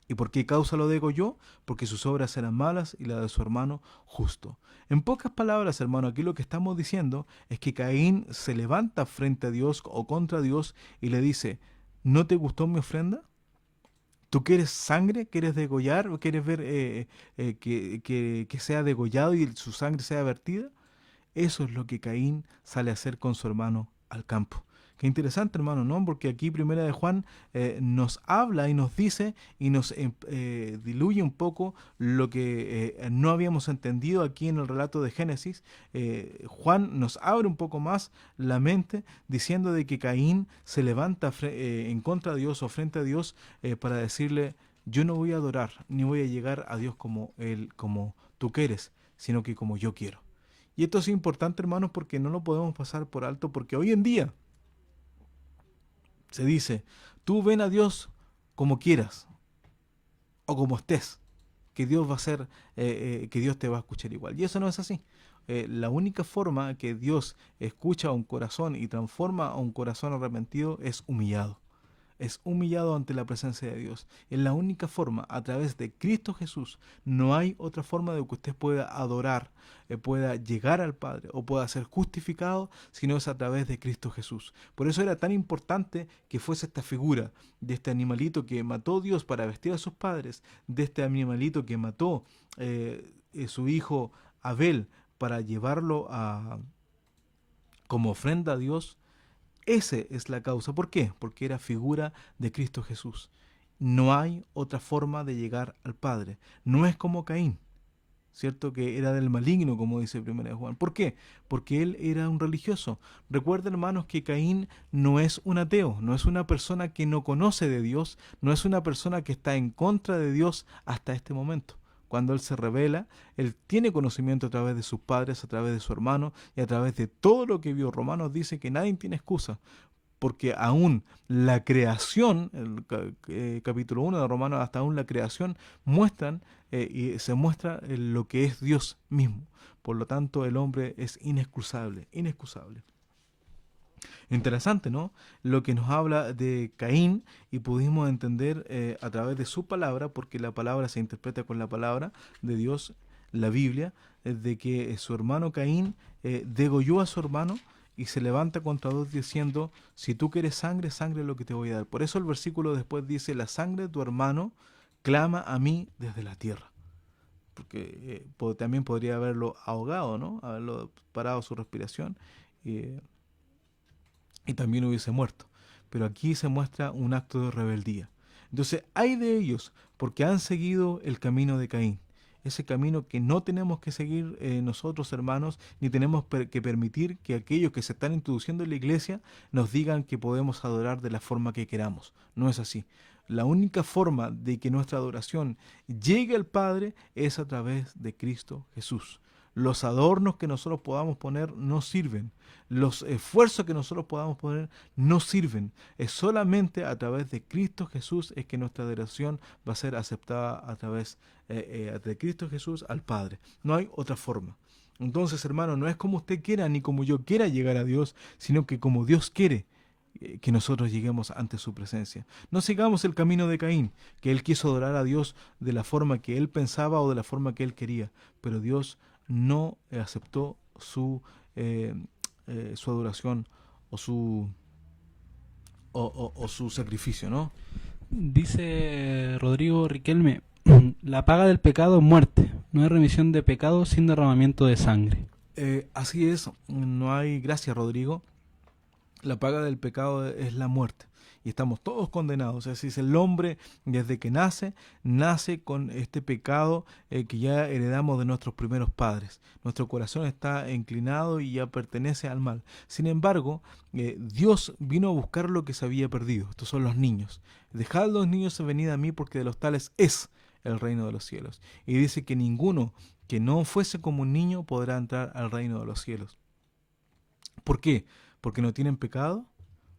¿Y por qué causa lo degolló? Porque sus obras eran malas y la de su hermano justo. En pocas palabras, hermano, aquí lo que estamos diciendo es que Caín se levanta frente a Dios o contra Dios y le dice, ¿no te gustó mi ofrenda? ¿Tú quieres sangre? ¿Quieres degollar? ¿O quieres ver que sea degollado y su sangre sea vertida? Eso es lo que Caín sale a hacer con su hermano al campo. Qué interesante, hermano, ¿no? Porque aquí Primera de Juan nos habla y nos dice y nos diluye un poco lo que no habíamos entendido aquí en el relato de Génesis. Juan nos abre un poco más la mente diciendo de que Caín se levanta en contra de Dios o frente a Dios para decirle, yo no voy a adorar ni voy a llegar a Dios como él, como tú quieres, sino que como yo quiero. Y esto es importante, hermanos, porque no lo podemos pasar por alto, porque hoy en día se dice, tú ven a Dios como quieras o como estés, que Dios va a ser, que Dios te va a escuchar igual. Y eso no es así. La única forma que Dios escucha a un corazón y transforma a un corazón arrepentido es humillado. Es humillado ante la presencia de Dios. Es la única forma, a través de Cristo Jesús. No hay otra forma de que usted pueda adorar, pueda llegar al Padre o pueda ser justificado, sino es a través de Cristo Jesús. Por eso era tan importante que fuese esta figura de este animalito que mató Dios para vestir a sus padres, de este animalito que mató su hijo Abel para llevarlo como ofrenda a Dios. Esa es la causa. ¿Por qué? Porque era figura de Cristo Jesús. No hay otra forma de llegar al Padre. No es como Caín, ¿cierto? Que era del maligno, como dice 1 Juan. ¿Por qué? Porque él era un religioso. Recuerden, hermanos, que Caín no es un ateo, no es una persona que no conoce de Dios, no es una persona que está en contra de Dios hasta este momento. Cuando él se revela, él tiene conocimiento a través de sus padres, a través de su hermano y a través de todo lo que vio. Romanos dice que nadie tiene excusa, porque aún la creación, capítulo 1 de Romanos, hasta aún la creación muestran y se muestra lo que es Dios mismo. Por lo tanto, el hombre es inexcusable, inexcusable. Interesante, ¿no? Lo que nos habla de Caín y pudimos entender a través de su palabra, porque la palabra se interpreta con la palabra de Dios, la Biblia, de que su hermano Caín degolló a su hermano y se levanta contra Dios diciendo, si tú quieres sangre, sangre es lo que te voy a dar. Por eso el versículo después dice, la sangre de tu hermano clama a mí desde la tierra. Porque también podría haberlo ahogado, ¿no? Haberlo parado su respiración y también hubiese muerto. Pero aquí se muestra un acto de rebeldía. Entonces, hay de ellos porque han seguido el camino de Caín. Ese camino que no tenemos que seguir nosotros, hermanos, ni tenemos que permitir que aquellos que se están introduciendo en la iglesia nos digan que podemos adorar de la forma que queramos. No es así. La única forma de que nuestra adoración llegue al Padre es a través de Cristo Jesús. Los adornos que nosotros podamos poner no sirven. Los esfuerzos que nosotros podamos poner no sirven. Es solamente a través de Cristo Jesús es que nuestra adoración va a ser aceptada a través de Cristo Jesús al Padre. No hay otra forma. Entonces, hermano, no es como usted quiera ni como yo quiera llegar a Dios, sino que como Dios quiere que nosotros lleguemos ante su presencia. No sigamos el camino de Caín, que él quiso adorar a Dios de la forma que él pensaba o de la forma que él quería, pero Dios no aceptó su adoración o su sacrificio, ¿no? Dice Rodrigo Riquelme, la paga del pecado es muerte, no hay remisión de pecado sin derramamiento de sangre. Así es, no hay gracia, Rodrigo. La paga del pecado es la muerte. Y estamos todos condenados. Es decir, el hombre desde que nace con este pecado que ya heredamos de nuestros primeros padres. Nuestro corazón está inclinado y ya pertenece al mal. Sin embargo, Dios vino a buscar lo que se había perdido. Estos son los niños. Dejad los niños y venid a mí porque de los tales es el reino de los cielos. Y dice que ninguno que no fuese como un niño podrá entrar al reino de los cielos. ¿Por qué? ¿Porque no tienen pecado?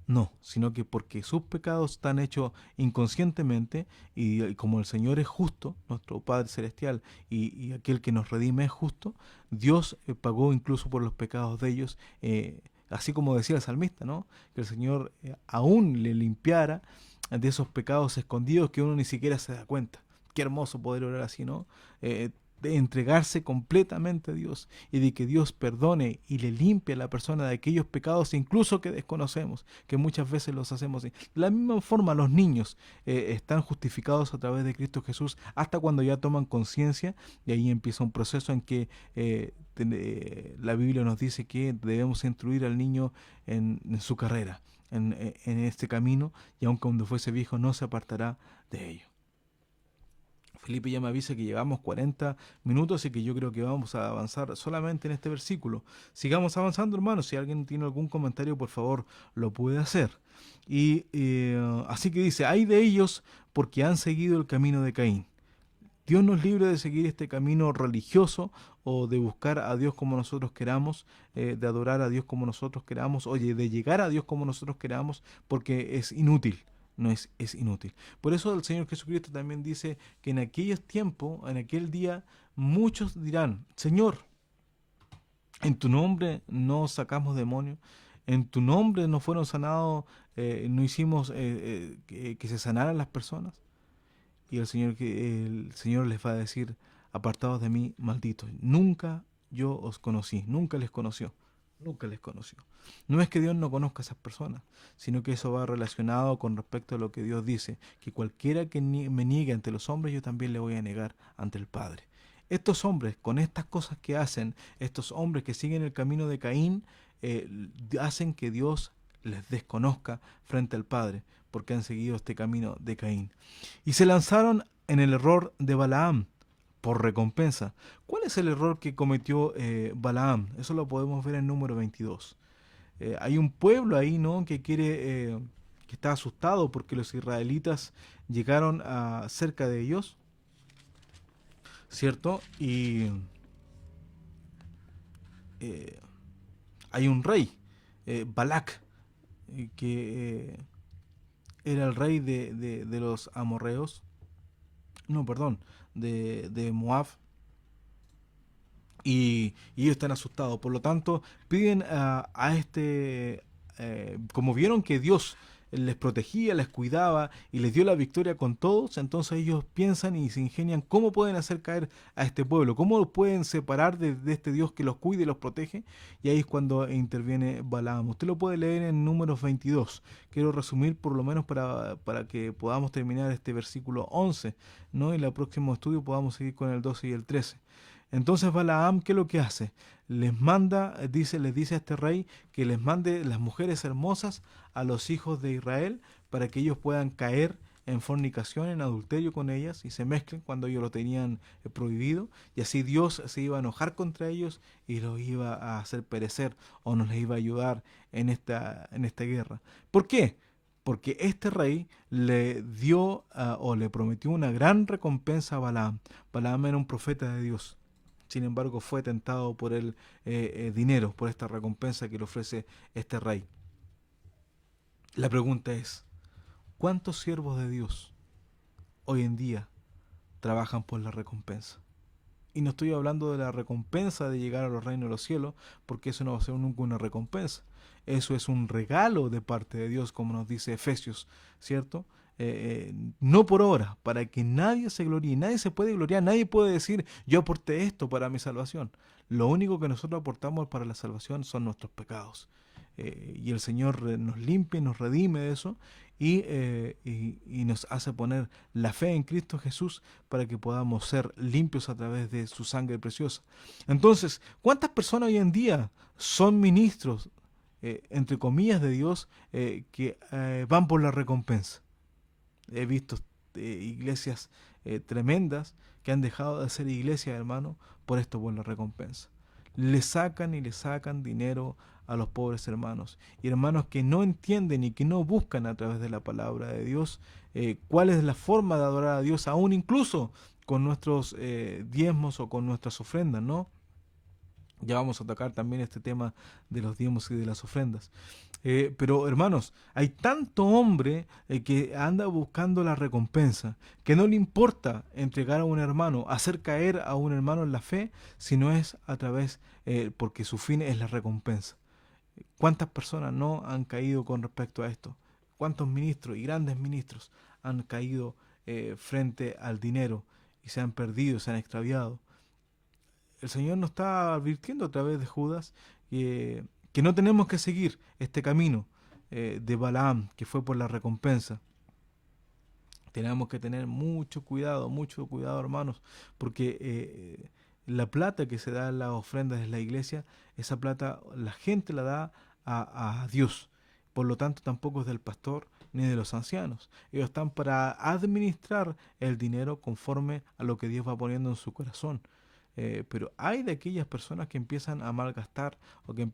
No, sino que porque sus pecados están hechos inconscientemente y como el Señor es justo, nuestro Padre Celestial, y aquel que nos redime es justo, Dios pagó incluso por los pecados de ellos, así como decía el salmista, ¿no? Que el Señor aún le limpiara de esos pecados escondidos que uno ni siquiera se da cuenta. Qué hermoso poder orar así, ¿no? De entregarse completamente a Dios y de que Dios perdone y le limpie a la persona de aquellos pecados incluso que desconocemos, que muchas veces los hacemos así. De la misma forma los niños están justificados a través de Cristo Jesús hasta cuando ya toman conciencia y ahí empieza un proceso en que la Biblia nos dice que debemos instruir al niño en su carrera, en este camino, y aun cuando fuese viejo no se apartará de ello. Felipe ya me avisa que llevamos 40 minutos y que yo creo que vamos a avanzar solamente en este versículo. Sigamos avanzando, hermanos. Si alguien tiene algún comentario, por favor, lo puede hacer. Y así que dice, hay de ellos porque han seguido el camino de Caín. Dios nos libre de seguir este camino religioso o de buscar a Dios como nosotros queramos, de adorar a Dios como nosotros queramos, oye, de llegar a Dios como nosotros queramos, porque es inútil. No es inútil. Por eso el Señor Jesucristo también dice que en aquellos tiempos, en aquel día, muchos dirán, Señor, en tu nombre no sacamos demonios, en tu nombre no fueron sanados, no hicimos que se sanaran las personas. Y el Señor les va a decir, apartados de mí, malditos, nunca yo os conocí, nunca les conoció. Nunca les conoció. No es que Dios no conozca a esas personas, sino que eso va relacionado con respecto a lo que Dios dice, que cualquiera que me niegue ante los hombres, yo también le voy a negar ante el Padre. Estos hombres, con estas cosas que hacen, estos hombres que siguen el camino de Caín, hacen que Dios les desconozca frente al Padre, porque han seguido este camino de Caín. Y se lanzaron en el error de Balaam, por recompensa. ¿Cuál es el error que cometió Balaam? Eso lo podemos ver en número 22. Hay un pueblo ahí, ¿no?, que quiere, que está asustado porque los israelitas llegaron cerca de ellos, ¿cierto? Y hay un rey, Balac, que era el rey de los amorreos, no, perdón, de Moab, y ellos están asustados. Por lo tanto, piden a este, como vieron que Dios les protegía, les cuidaba y les dio la victoria con todos, entonces ellos piensan y se ingenian cómo pueden hacer caer a este pueblo, cómo los pueden separar de este Dios que los cuida y los protege, y ahí es cuando interviene Balaam. Usted lo puede leer en Números 22. Quiero resumir por lo menos para que podamos terminar este versículo 11, ¿no? Y en el próximo estudio podamos seguir con el 12 y el 13. Entonces Balaam, ¿qué es lo que hace? Les dice a este rey que les mande las mujeres hermosas a los hijos de Israel para que ellos puedan caer en fornicación, en adulterio con ellas y se mezclen cuando ellos lo tenían prohibido, y así Dios se iba a enojar contra ellos y los iba a hacer perecer o no les iba a ayudar en esta guerra. ¿Por qué? Porque este rey le dio o le prometió una gran recompensa a Balaam. Balaam era un profeta de Dios. Sin embargo, fue tentado por el dinero, por esta recompensa que le ofrece este rey. La pregunta es, ¿cuántos siervos de Dios hoy en día trabajan por la recompensa? Y no estoy hablando de la recompensa de llegar a los reinos de los cielos, porque eso no va a ser nunca una recompensa. Eso es un regalo de parte de Dios, como nos dice Efesios, ¿cierto? No por obra, para que nadie se gloríe. Nadie se puede gloriar, nadie puede decir, yo aporté esto para mi salvación. Lo único que nosotros aportamos para la salvación son nuestros pecados. Y el Señor nos limpia, nos redime de eso y nos hace poner la fe en Cristo Jesús para que podamos ser limpios a través de su sangre preciosa. Entonces, ¿cuántas personas hoy en día son ministros, entre comillas, de Dios, que van por la recompensa? He visto iglesias tremendas que han dejado de ser iglesias, hermano, por esto, por la recompensa. Le sacan y le sacan dinero a los pobres hermanos. Y hermanos que no entienden y que no buscan a través de la palabra de Dios cuál es la forma de adorar a Dios, aún incluso con nuestros diezmos o con nuestras ofrendas, ¿no? Ya vamos a tocar también este tema de los diezmos y de las ofrendas. Pero hermanos, hay tanto hombre que anda buscando la recompensa, que no le importa entregar a un hermano, hacer caer a un hermano en la fe, si no es a través, porque su fin es la recompensa. ¿Cuántas personas no han caído con respecto a esto? ¿Cuántos ministros y grandes ministros han caído frente al dinero y se han perdido, se han extraviado? El Señor nos está advirtiendo a través de Judas que no tenemos que seguir este camino de Balaam, que fue por la recompensa. Tenemos que tener mucho cuidado, hermanos, porque la plata que se da en las ofrendas de la iglesia, esa plata la gente la da a Dios. Por lo tanto, tampoco es del pastor ni de los ancianos. Ellos están para administrar el dinero conforme a lo que Dios va poniendo en su corazón. Pero hay de aquellas personas que empiezan a malgastar o que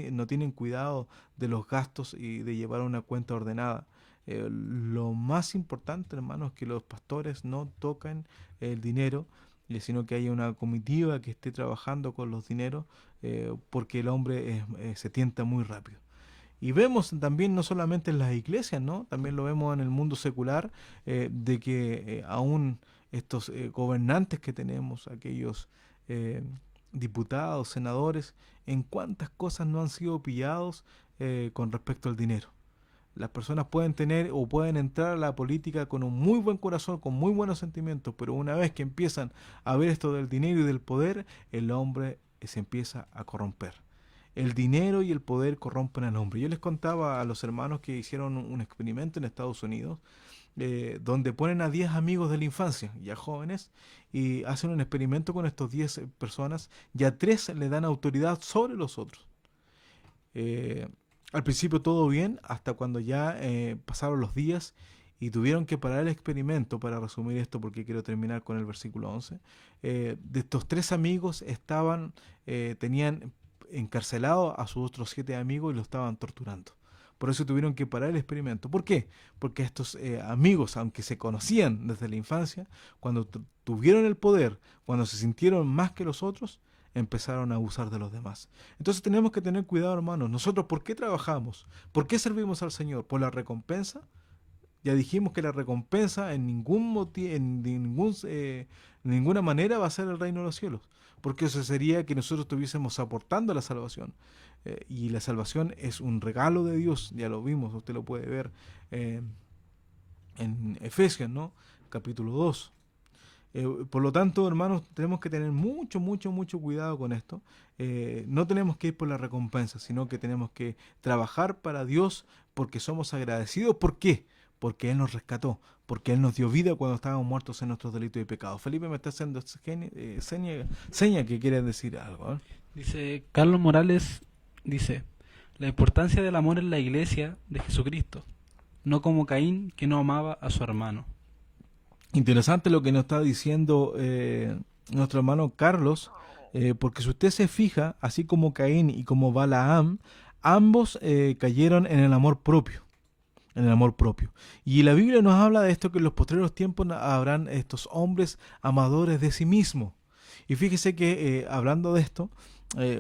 no tienen cuidado de los gastos y de llevar una cuenta ordenada. Lo más importante, hermanos, es que los pastores no toquen el dinero, sino que haya una comitiva que esté trabajando con los dineros, porque el hombre se tienta muy rápido. Y vemos también, no solamente en las iglesias, ¿no? También lo vemos en el mundo secular, de que aún estos gobernantes que tenemos, aquellos diputados, senadores, en cuántas cosas no han sido pillados con respecto al dinero. Las personas pueden tener o pueden entrar a la política con un muy buen corazón, con muy buenos sentimientos, pero una vez que empiezan a ver esto del dinero y del poder, el hombre se empieza a corromper. El dinero y el poder corrompen al hombre. Yo les contaba a los hermanos que hicieron un experimento en Estados Unidos, donde ponen a 10 amigos de la infancia, ya jóvenes, y hacen un experimento con estos 10 personas, y a 3 le dan autoridad sobre los otros. Al principio todo bien, hasta cuando ya pasaron los días y tuvieron que parar el experimento, para resumir esto porque quiero terminar con el versículo 11. De estos 3 amigos tenían encarcelados a sus otros 7 amigos y los estaban torturando. Por eso tuvieron que parar el experimento. ¿Por qué? Porque estos amigos, aunque se conocían desde la infancia, cuando tuvieron el poder, cuando se sintieron más que los otros, empezaron a abusar de los demás. Entonces tenemos que tener cuidado, hermanos. Nosotros, ¿por qué trabajamos? ¿Por qué servimos al Señor? ¿Por la recompensa? Ya dijimos que la recompensa en ninguna manera va a ser el reino de los cielos, porque eso sería que nosotros estuviésemos aportando a la salvación. Y la salvación es un regalo de Dios, ya lo vimos, usted lo puede ver en Efesios, ¿no? Capítulo 2. Por lo tanto, hermanos, tenemos que tener mucho cuidado con esto. No tenemos que ir por la recompensa, sino que tenemos que trabajar para Dios porque somos agradecidos. ¿Por qué? Porque Él nos rescató, porque Él nos dio vida cuando estábamos muertos en nuestros delitos y pecados. Felipe me está haciendo seña que quiere decir algo, ¿eh? Dice Carlos Morales, dice, la importancia del amor en la iglesia de Jesucristo, no como Caín, que no amaba a su hermano. Interesante lo que nos está diciendo nuestro hermano Carlos, porque si usted se fija, así como Caín y como Balaam, ambos cayeron en el amor propio. En el amor propio. Y la Biblia nos habla de esto, que en los postreros tiempos habrán estos hombres amadores de sí mismos. Y fíjese que hablando de esto,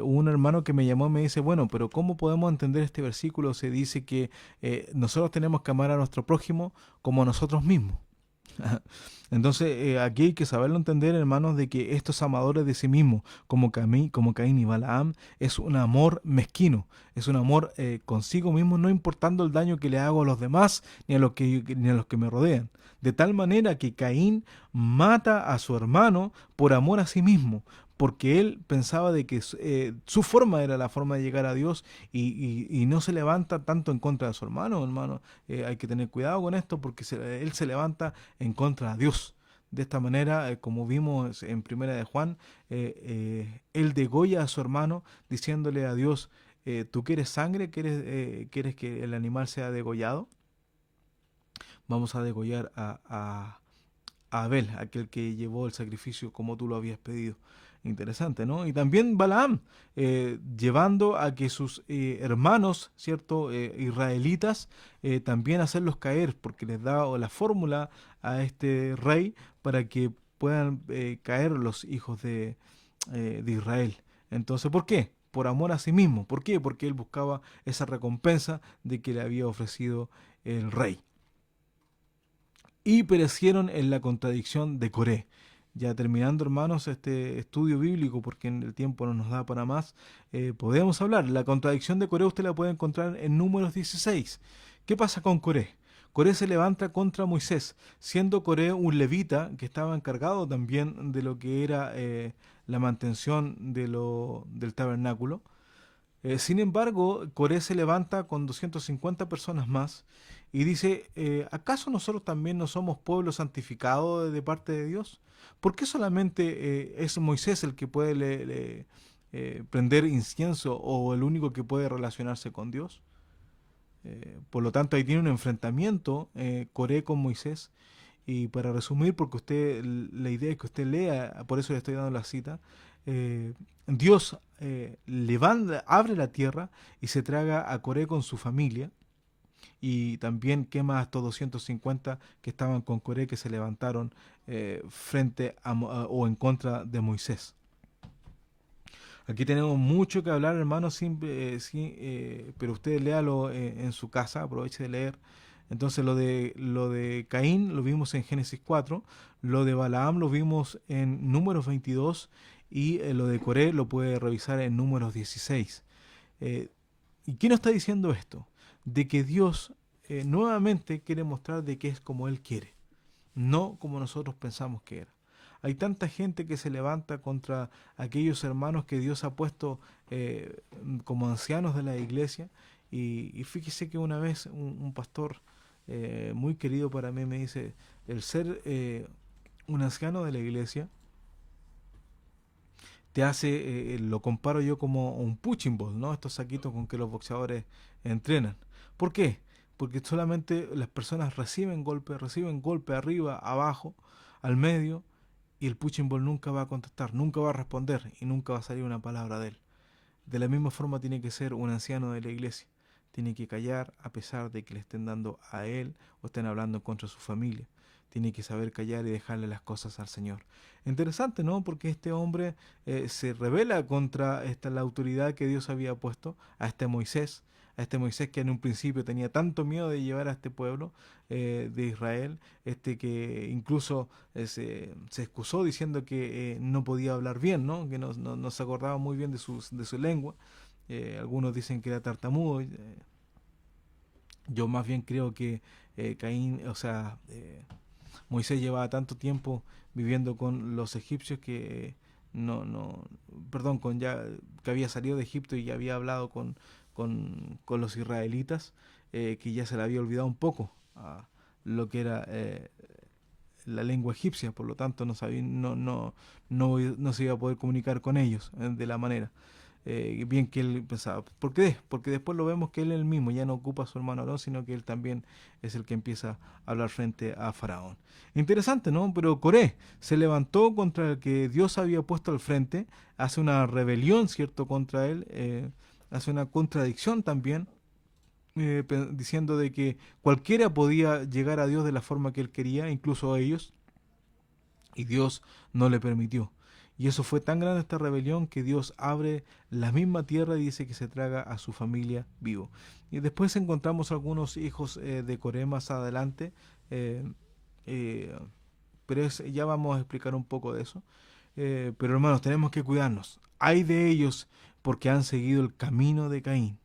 un hermano que me llamó y me dice, bueno, pero ¿cómo podemos entender este versículo? Se dice que nosotros tenemos que amar a nuestro prójimo como a nosotros mismos. Entonces aquí hay que saberlo entender, hermanos, de que estos amadores de sí mismos, como Caín y Balaam, es un amor mezquino, es un amor consigo mismo, no importando el daño que le hago a los demás ni a los que me rodean. De tal manera que Caín mata a su hermano por amor a sí mismo, porque él pensaba de que su forma era la forma de llegar a Dios, y no se levanta tanto en contra de su hermano. Hay que tener cuidado con esto, porque él se levanta en contra de Dios. De esta manera, como vimos en Primera de Juan, él degolla a su hermano diciéndole a Dios, ¿tú quieres sangre? ¿Quieres que el animal sea degollado? Vamos a degollar a Abel, aquel que llevó el sacrificio como tú lo habías pedido. Interesante, ¿no? Y también Balaam, llevando a que sus hermanos, ¿cierto? Israelitas, también hacerlos caer, porque les da la fórmula a este rey para que puedan caer los hijos de Israel. Entonces, ¿por qué? Por amor a sí mismo. ¿Por qué? Porque él buscaba esa recompensa de que le había ofrecido el rey. Y perecieron en la contradicción de Coré. Ya terminando, hermanos, este estudio bíblico, porque el tiempo no nos da para más, podemos hablar. La contradicción de Coré usted la puede encontrar en Números 16. ¿Qué pasa con Coré? Coré se levanta contra Moisés, siendo Coré un levita que estaba encargado también de lo que era la mantención del tabernáculo. Sin embargo, Coré se levanta con 250 personas más y dice, ¿acaso nosotros también no somos pueblo santificado de parte de Dios? ¿Por qué solamente es Moisés el que puede prender incienso o el único que puede relacionarse con Dios? Por lo tanto, ahí tiene un enfrentamiento Coré con Moisés. Y para resumir, porque la idea es que usted lea, por eso le estoy dando la cita, Dios abre la tierra y se traga a Coré con su familia y también quema a estos 250 que estaban con Coré, que se levantaron frente o en contra de Moisés. Aquí tenemos mucho que hablar, hermanos, pero usted léalo en su casa, aproveche de leer. Entonces lo de Caín lo vimos en Génesis 4, lo de Balaam lo vimos en Números 22 y lo de Coré lo puede revisar en Números 16. ¿Y quién nos está diciendo esto? De que Dios nuevamente quiere mostrar de que es como Él quiere, no como nosotros pensamos que era. Hay tanta gente que se levanta contra aquellos hermanos que Dios ha puesto como ancianos de la iglesia. Y fíjese que una vez un pastor muy querido para mí me dice, el ser un anciano de la iglesia te hace, lo comparo yo como un punching ball, ¿no? Estos saquitos con que los boxeadores entrenan. ¿Por qué? Porque solamente las personas reciben golpe arriba, abajo, al medio, y el punching ball nunca va a contestar, nunca va a responder y nunca va a salir una palabra de él. De la misma forma tiene que ser un anciano de la iglesia. Tiene que callar a pesar de que le estén dando a él o estén hablando contra su familia. Tiene que saber callar y dejarle las cosas al Señor. Interesante, ¿no? Porque este hombre se rebela contra la autoridad que Dios había puesto a este Moisés que en un principio tenía tanto miedo de llevar a este pueblo de Israel, que incluso se excusó diciendo que no podía hablar bien, ¿no? Que no se acordaba muy bien de su lengua. Algunos dicen que era tartamudo. Yo más bien creo que Moisés llevaba tanto tiempo viviendo con los egipcios que que había salido de Egipto y ya había hablado con los israelitas, que ya se le había olvidado un poco lo que era la lengua egipcia, por lo tanto no se iba a poder comunicar con ellos de la manera bien que él pensaba. ¿Por qué? Porque después lo vemos que él mismo ya no ocupa a su hermano Aarón, sino que él también es el que empieza a hablar frente a Faraón. Interesante, ¿no? Pero Coré se levantó contra el que Dios había puesto al frente, hace una rebelión, ¿cierto?, contra él, hace una contradicción también, diciendo de que cualquiera podía llegar a Dios de la forma que él quería, incluso ellos, y Dios no le permitió. Y eso fue tan grande esta rebelión que Dios abre la misma tierra y dice que se traga a su familia vivo. Y después encontramos algunos hijos de Coré más adelante, pero ya vamos a explicar un poco de eso. Pero hermanos, tenemos que cuidarnos. Hay de ellos porque han seguido el camino de Caín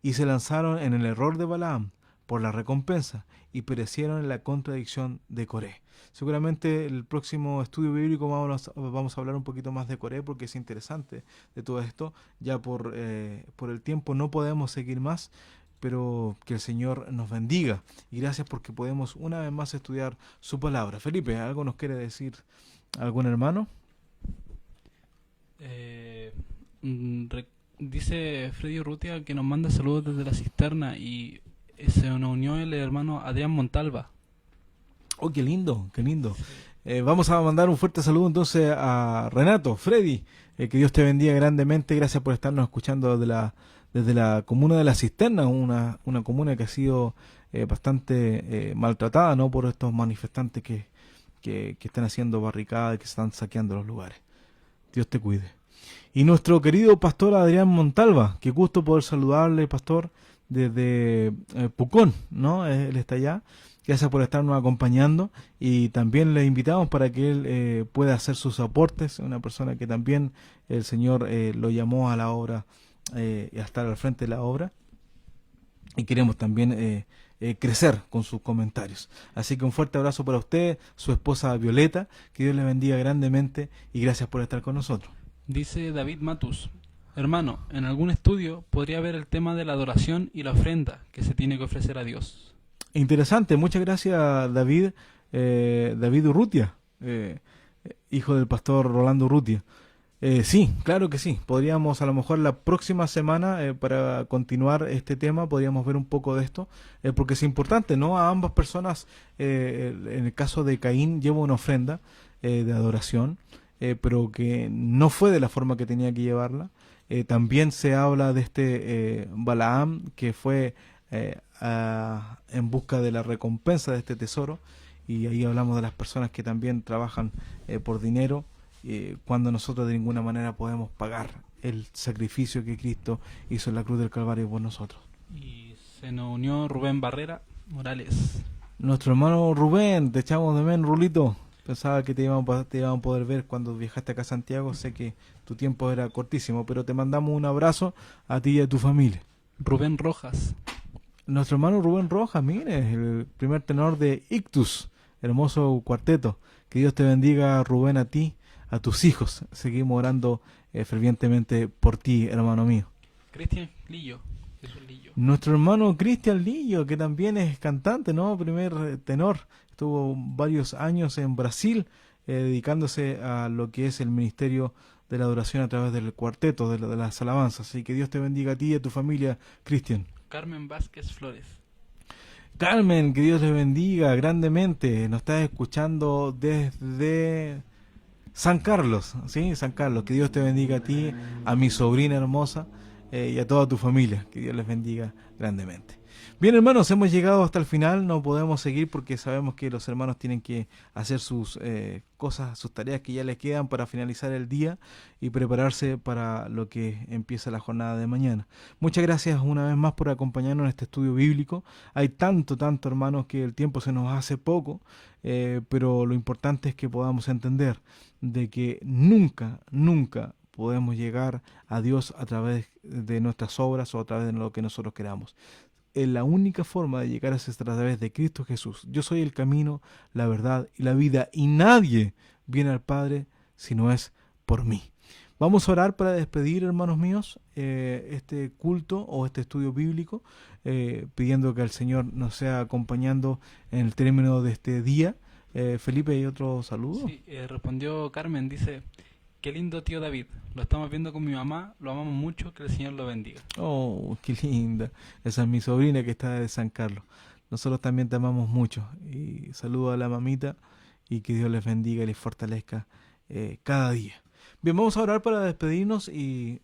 y se lanzaron en el error de Balaam por la recompensa y perecieron en la contradicción de Coré. Seguramente el próximo estudio bíblico vamos a hablar un poquito más de Coré porque es interesante de todo esto. Ya por el tiempo no podemos seguir más, pero que el Señor nos bendiga y gracias porque podemos una vez más estudiar su palabra. Felipe, ¿algo nos quiere decir algún hermano? Dice Freddy Urrutia que nos manda saludos desde la cisterna y se nos unió el hermano Adrián Montalva. Oh, qué lindo, qué lindo. Vamos a mandar un fuerte saludo entonces a Renato, Freddy, que Dios te bendiga grandemente. Gracias por estarnos escuchando desde la comuna de La Cisterna, una comuna que ha sido bastante maltratada, ¿no?, por estos manifestantes que que están haciendo barricadas, que están saqueando los lugares. Dios te cuide. Y nuestro querido pastor Adrián Montalva, qué gusto poder saludarle, pastor, desde Pucón, ¿no? Él está allá. Gracias por estarnos acompañando y también le invitamos para que él pueda hacer sus aportes. Una persona que también el Señor lo llamó a la obra y a estar al frente de la obra. Y queremos también crecer con sus comentarios. Así que un fuerte abrazo para usted, su esposa Violeta. Que Dios le bendiga grandemente y gracias por estar con nosotros. Dice David Matus: hermano, en algún estudio podría haber el tema de la adoración y la ofrenda que se tiene que ofrecer a Dios. Interesante, muchas gracias David, David Urrutia, hijo del pastor Rolando Urrutia. Sí, claro que sí. Podríamos a lo mejor la próxima semana para continuar este tema, podríamos ver un poco de esto, porque es importante, ¿no? A ambas personas, en el caso de Caín, lleva una ofrenda de adoración, pero que no fue de la forma que tenía que llevarla. También se habla de este Balaam, que fue en busca de la recompensa de este tesoro, y ahí hablamos de las personas que también trabajan por dinero, cuando nosotros de ninguna manera podemos pagar el sacrificio que Cristo hizo en la cruz del Calvario por nosotros. Y se nos unió Rubén Barrera Morales. Nuestro hermano Rubén, te echamos de menos, Rulito. Pensaba que te íbamos a poder ver cuando viajaste acá a Santiago. Sé que tu tiempo era cortísimo, pero te mandamos un abrazo a ti y a tu familia. Rubén Rojas. Nuestro hermano Rubén Rojas, mire, el primer tenor de Ictus, hermoso cuarteto. Que Dios te bendiga, Rubén, a ti, a tus hijos. Seguimos orando fervientemente por ti, hermano mío. Cristian Lillo. Jesús Lillo. Nuestro hermano Cristian Lillo, que también es cantante, ¿no? Primer tenor. Estuvo varios años en Brasil dedicándose a lo que es el ministerio de la adoración a través del cuarteto, de las alabanzas. Así que Dios te bendiga a ti y a tu familia, Cristian. Carmen Vázquez Flores. Carmen, que Dios te bendiga grandemente. Nos estás escuchando desde San Carlos, ¿sí? San Carlos. Que Dios te bendiga a ti, a mi sobrina hermosa y a toda tu familia. Que Dios les bendiga grandemente. Bien, hermanos, hemos llegado hasta el final. No podemos seguir porque sabemos que los hermanos tienen que hacer sus cosas, sus tareas que ya les quedan para finalizar el día y prepararse para lo que empieza la jornada de mañana. Muchas gracias una vez más por acompañarnos en este estudio bíblico. Hay tanto, hermanos, que el tiempo se nos hace poco, pero lo importante es que podamos entender de que nunca podemos llegar a Dios a través de nuestras obras o a través de lo que nosotros queramos. Es la única forma de llegar a través de Cristo Jesús. Yo soy el camino, la verdad y la vida, y nadie viene al Padre si no es por mí. Vamos a orar para despedir, hermanos míos, este culto o este estudio bíblico, pidiendo que el Señor nos sea acompañando en el término de este día. Felipe, ¿hay otro saludo? Sí, respondió Carmen, dice: qué lindo tío David, lo estamos viendo con mi mamá, lo amamos mucho, que el Señor lo bendiga. Oh, qué linda. Esa es mi sobrina que está de San Carlos. Nosotros también te amamos mucho. Y saludo a la mamita y que Dios les bendiga y les fortalezca cada día. Bien, vamos a orar para despedirnos y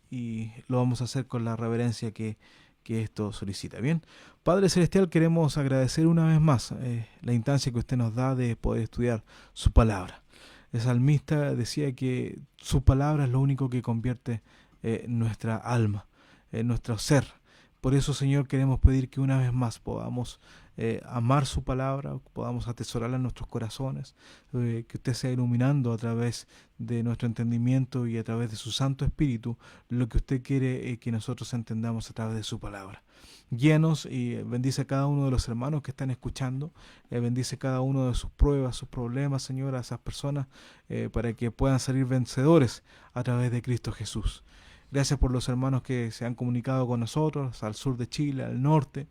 lo vamos a hacer con la reverencia que esto solicita. Bien, Padre Celestial, queremos agradecer una vez más la instancia que usted nos da de poder estudiar su palabra. El salmista decía que su palabra es lo único que convierte nuestra alma, nuestro ser. Por eso, Señor, queremos pedir que una vez más podamos amar su palabra, podamos atesorarla en nuestros corazones, que usted sea iluminando a través de nuestro entendimiento y a través de su Santo Espíritu lo que usted quiere que nosotros entendamos a través de su palabra. Guíanos y bendice a cada uno de los hermanos que están escuchando, bendice cada uno de sus pruebas, sus problemas, Señor, a esas personas, para que puedan salir vencedores a través de Cristo Jesús. Gracias por los hermanos que se han comunicado con nosotros, al sur de Chile, al norte,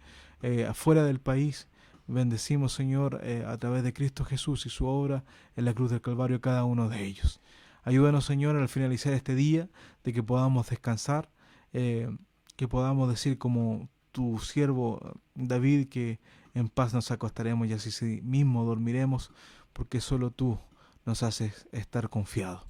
afuera del país. Bendecimos, Señor, a través de Cristo Jesús y su obra en la cruz del Calvario, cada uno de ellos. Ayúdanos, Señor, al finalizar este día, de que podamos descansar, que podamos decir como tu siervo David, que en paz nos acostaremos y así mismo dormiremos, porque solo tú nos haces estar confiados.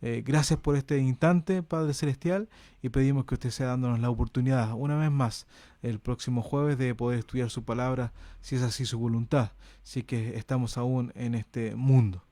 Gracias por este instante, Padre Celestial, y pedimos que usted sea dándonos la oportunidad, una vez más, el próximo jueves de poder estudiar su palabra, si es así su voluntad, si es que estamos aún en este mundo.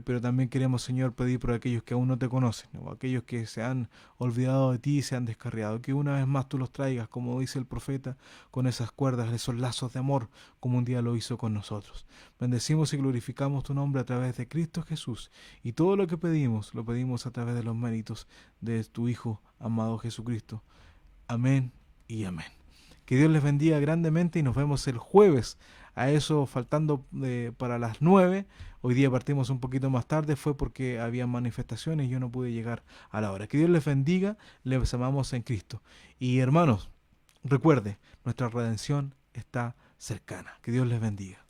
Pero también queremos, Señor, pedir por aquellos que aún no te conocen, o aquellos que se han olvidado de ti y se han descarriado, que una vez más tú los traigas, como dice el profeta, con esas cuerdas, esos lazos de amor, como un día lo hizo con nosotros. Bendecimos y glorificamos tu nombre a través de Cristo Jesús, y todo lo que pedimos, lo pedimos a través de los méritos de tu Hijo, amado Jesucristo. Amén y amén. Que Dios les bendiga grandemente y nos vemos el jueves. A eso faltando para las 9. Hoy día partimos un poquito más tarde, fue porque había manifestaciones y yo no pude llegar a la hora. Que Dios les bendiga, les amamos en Cristo. Y hermanos, recuerde, nuestra redención está cercana. Que Dios les bendiga.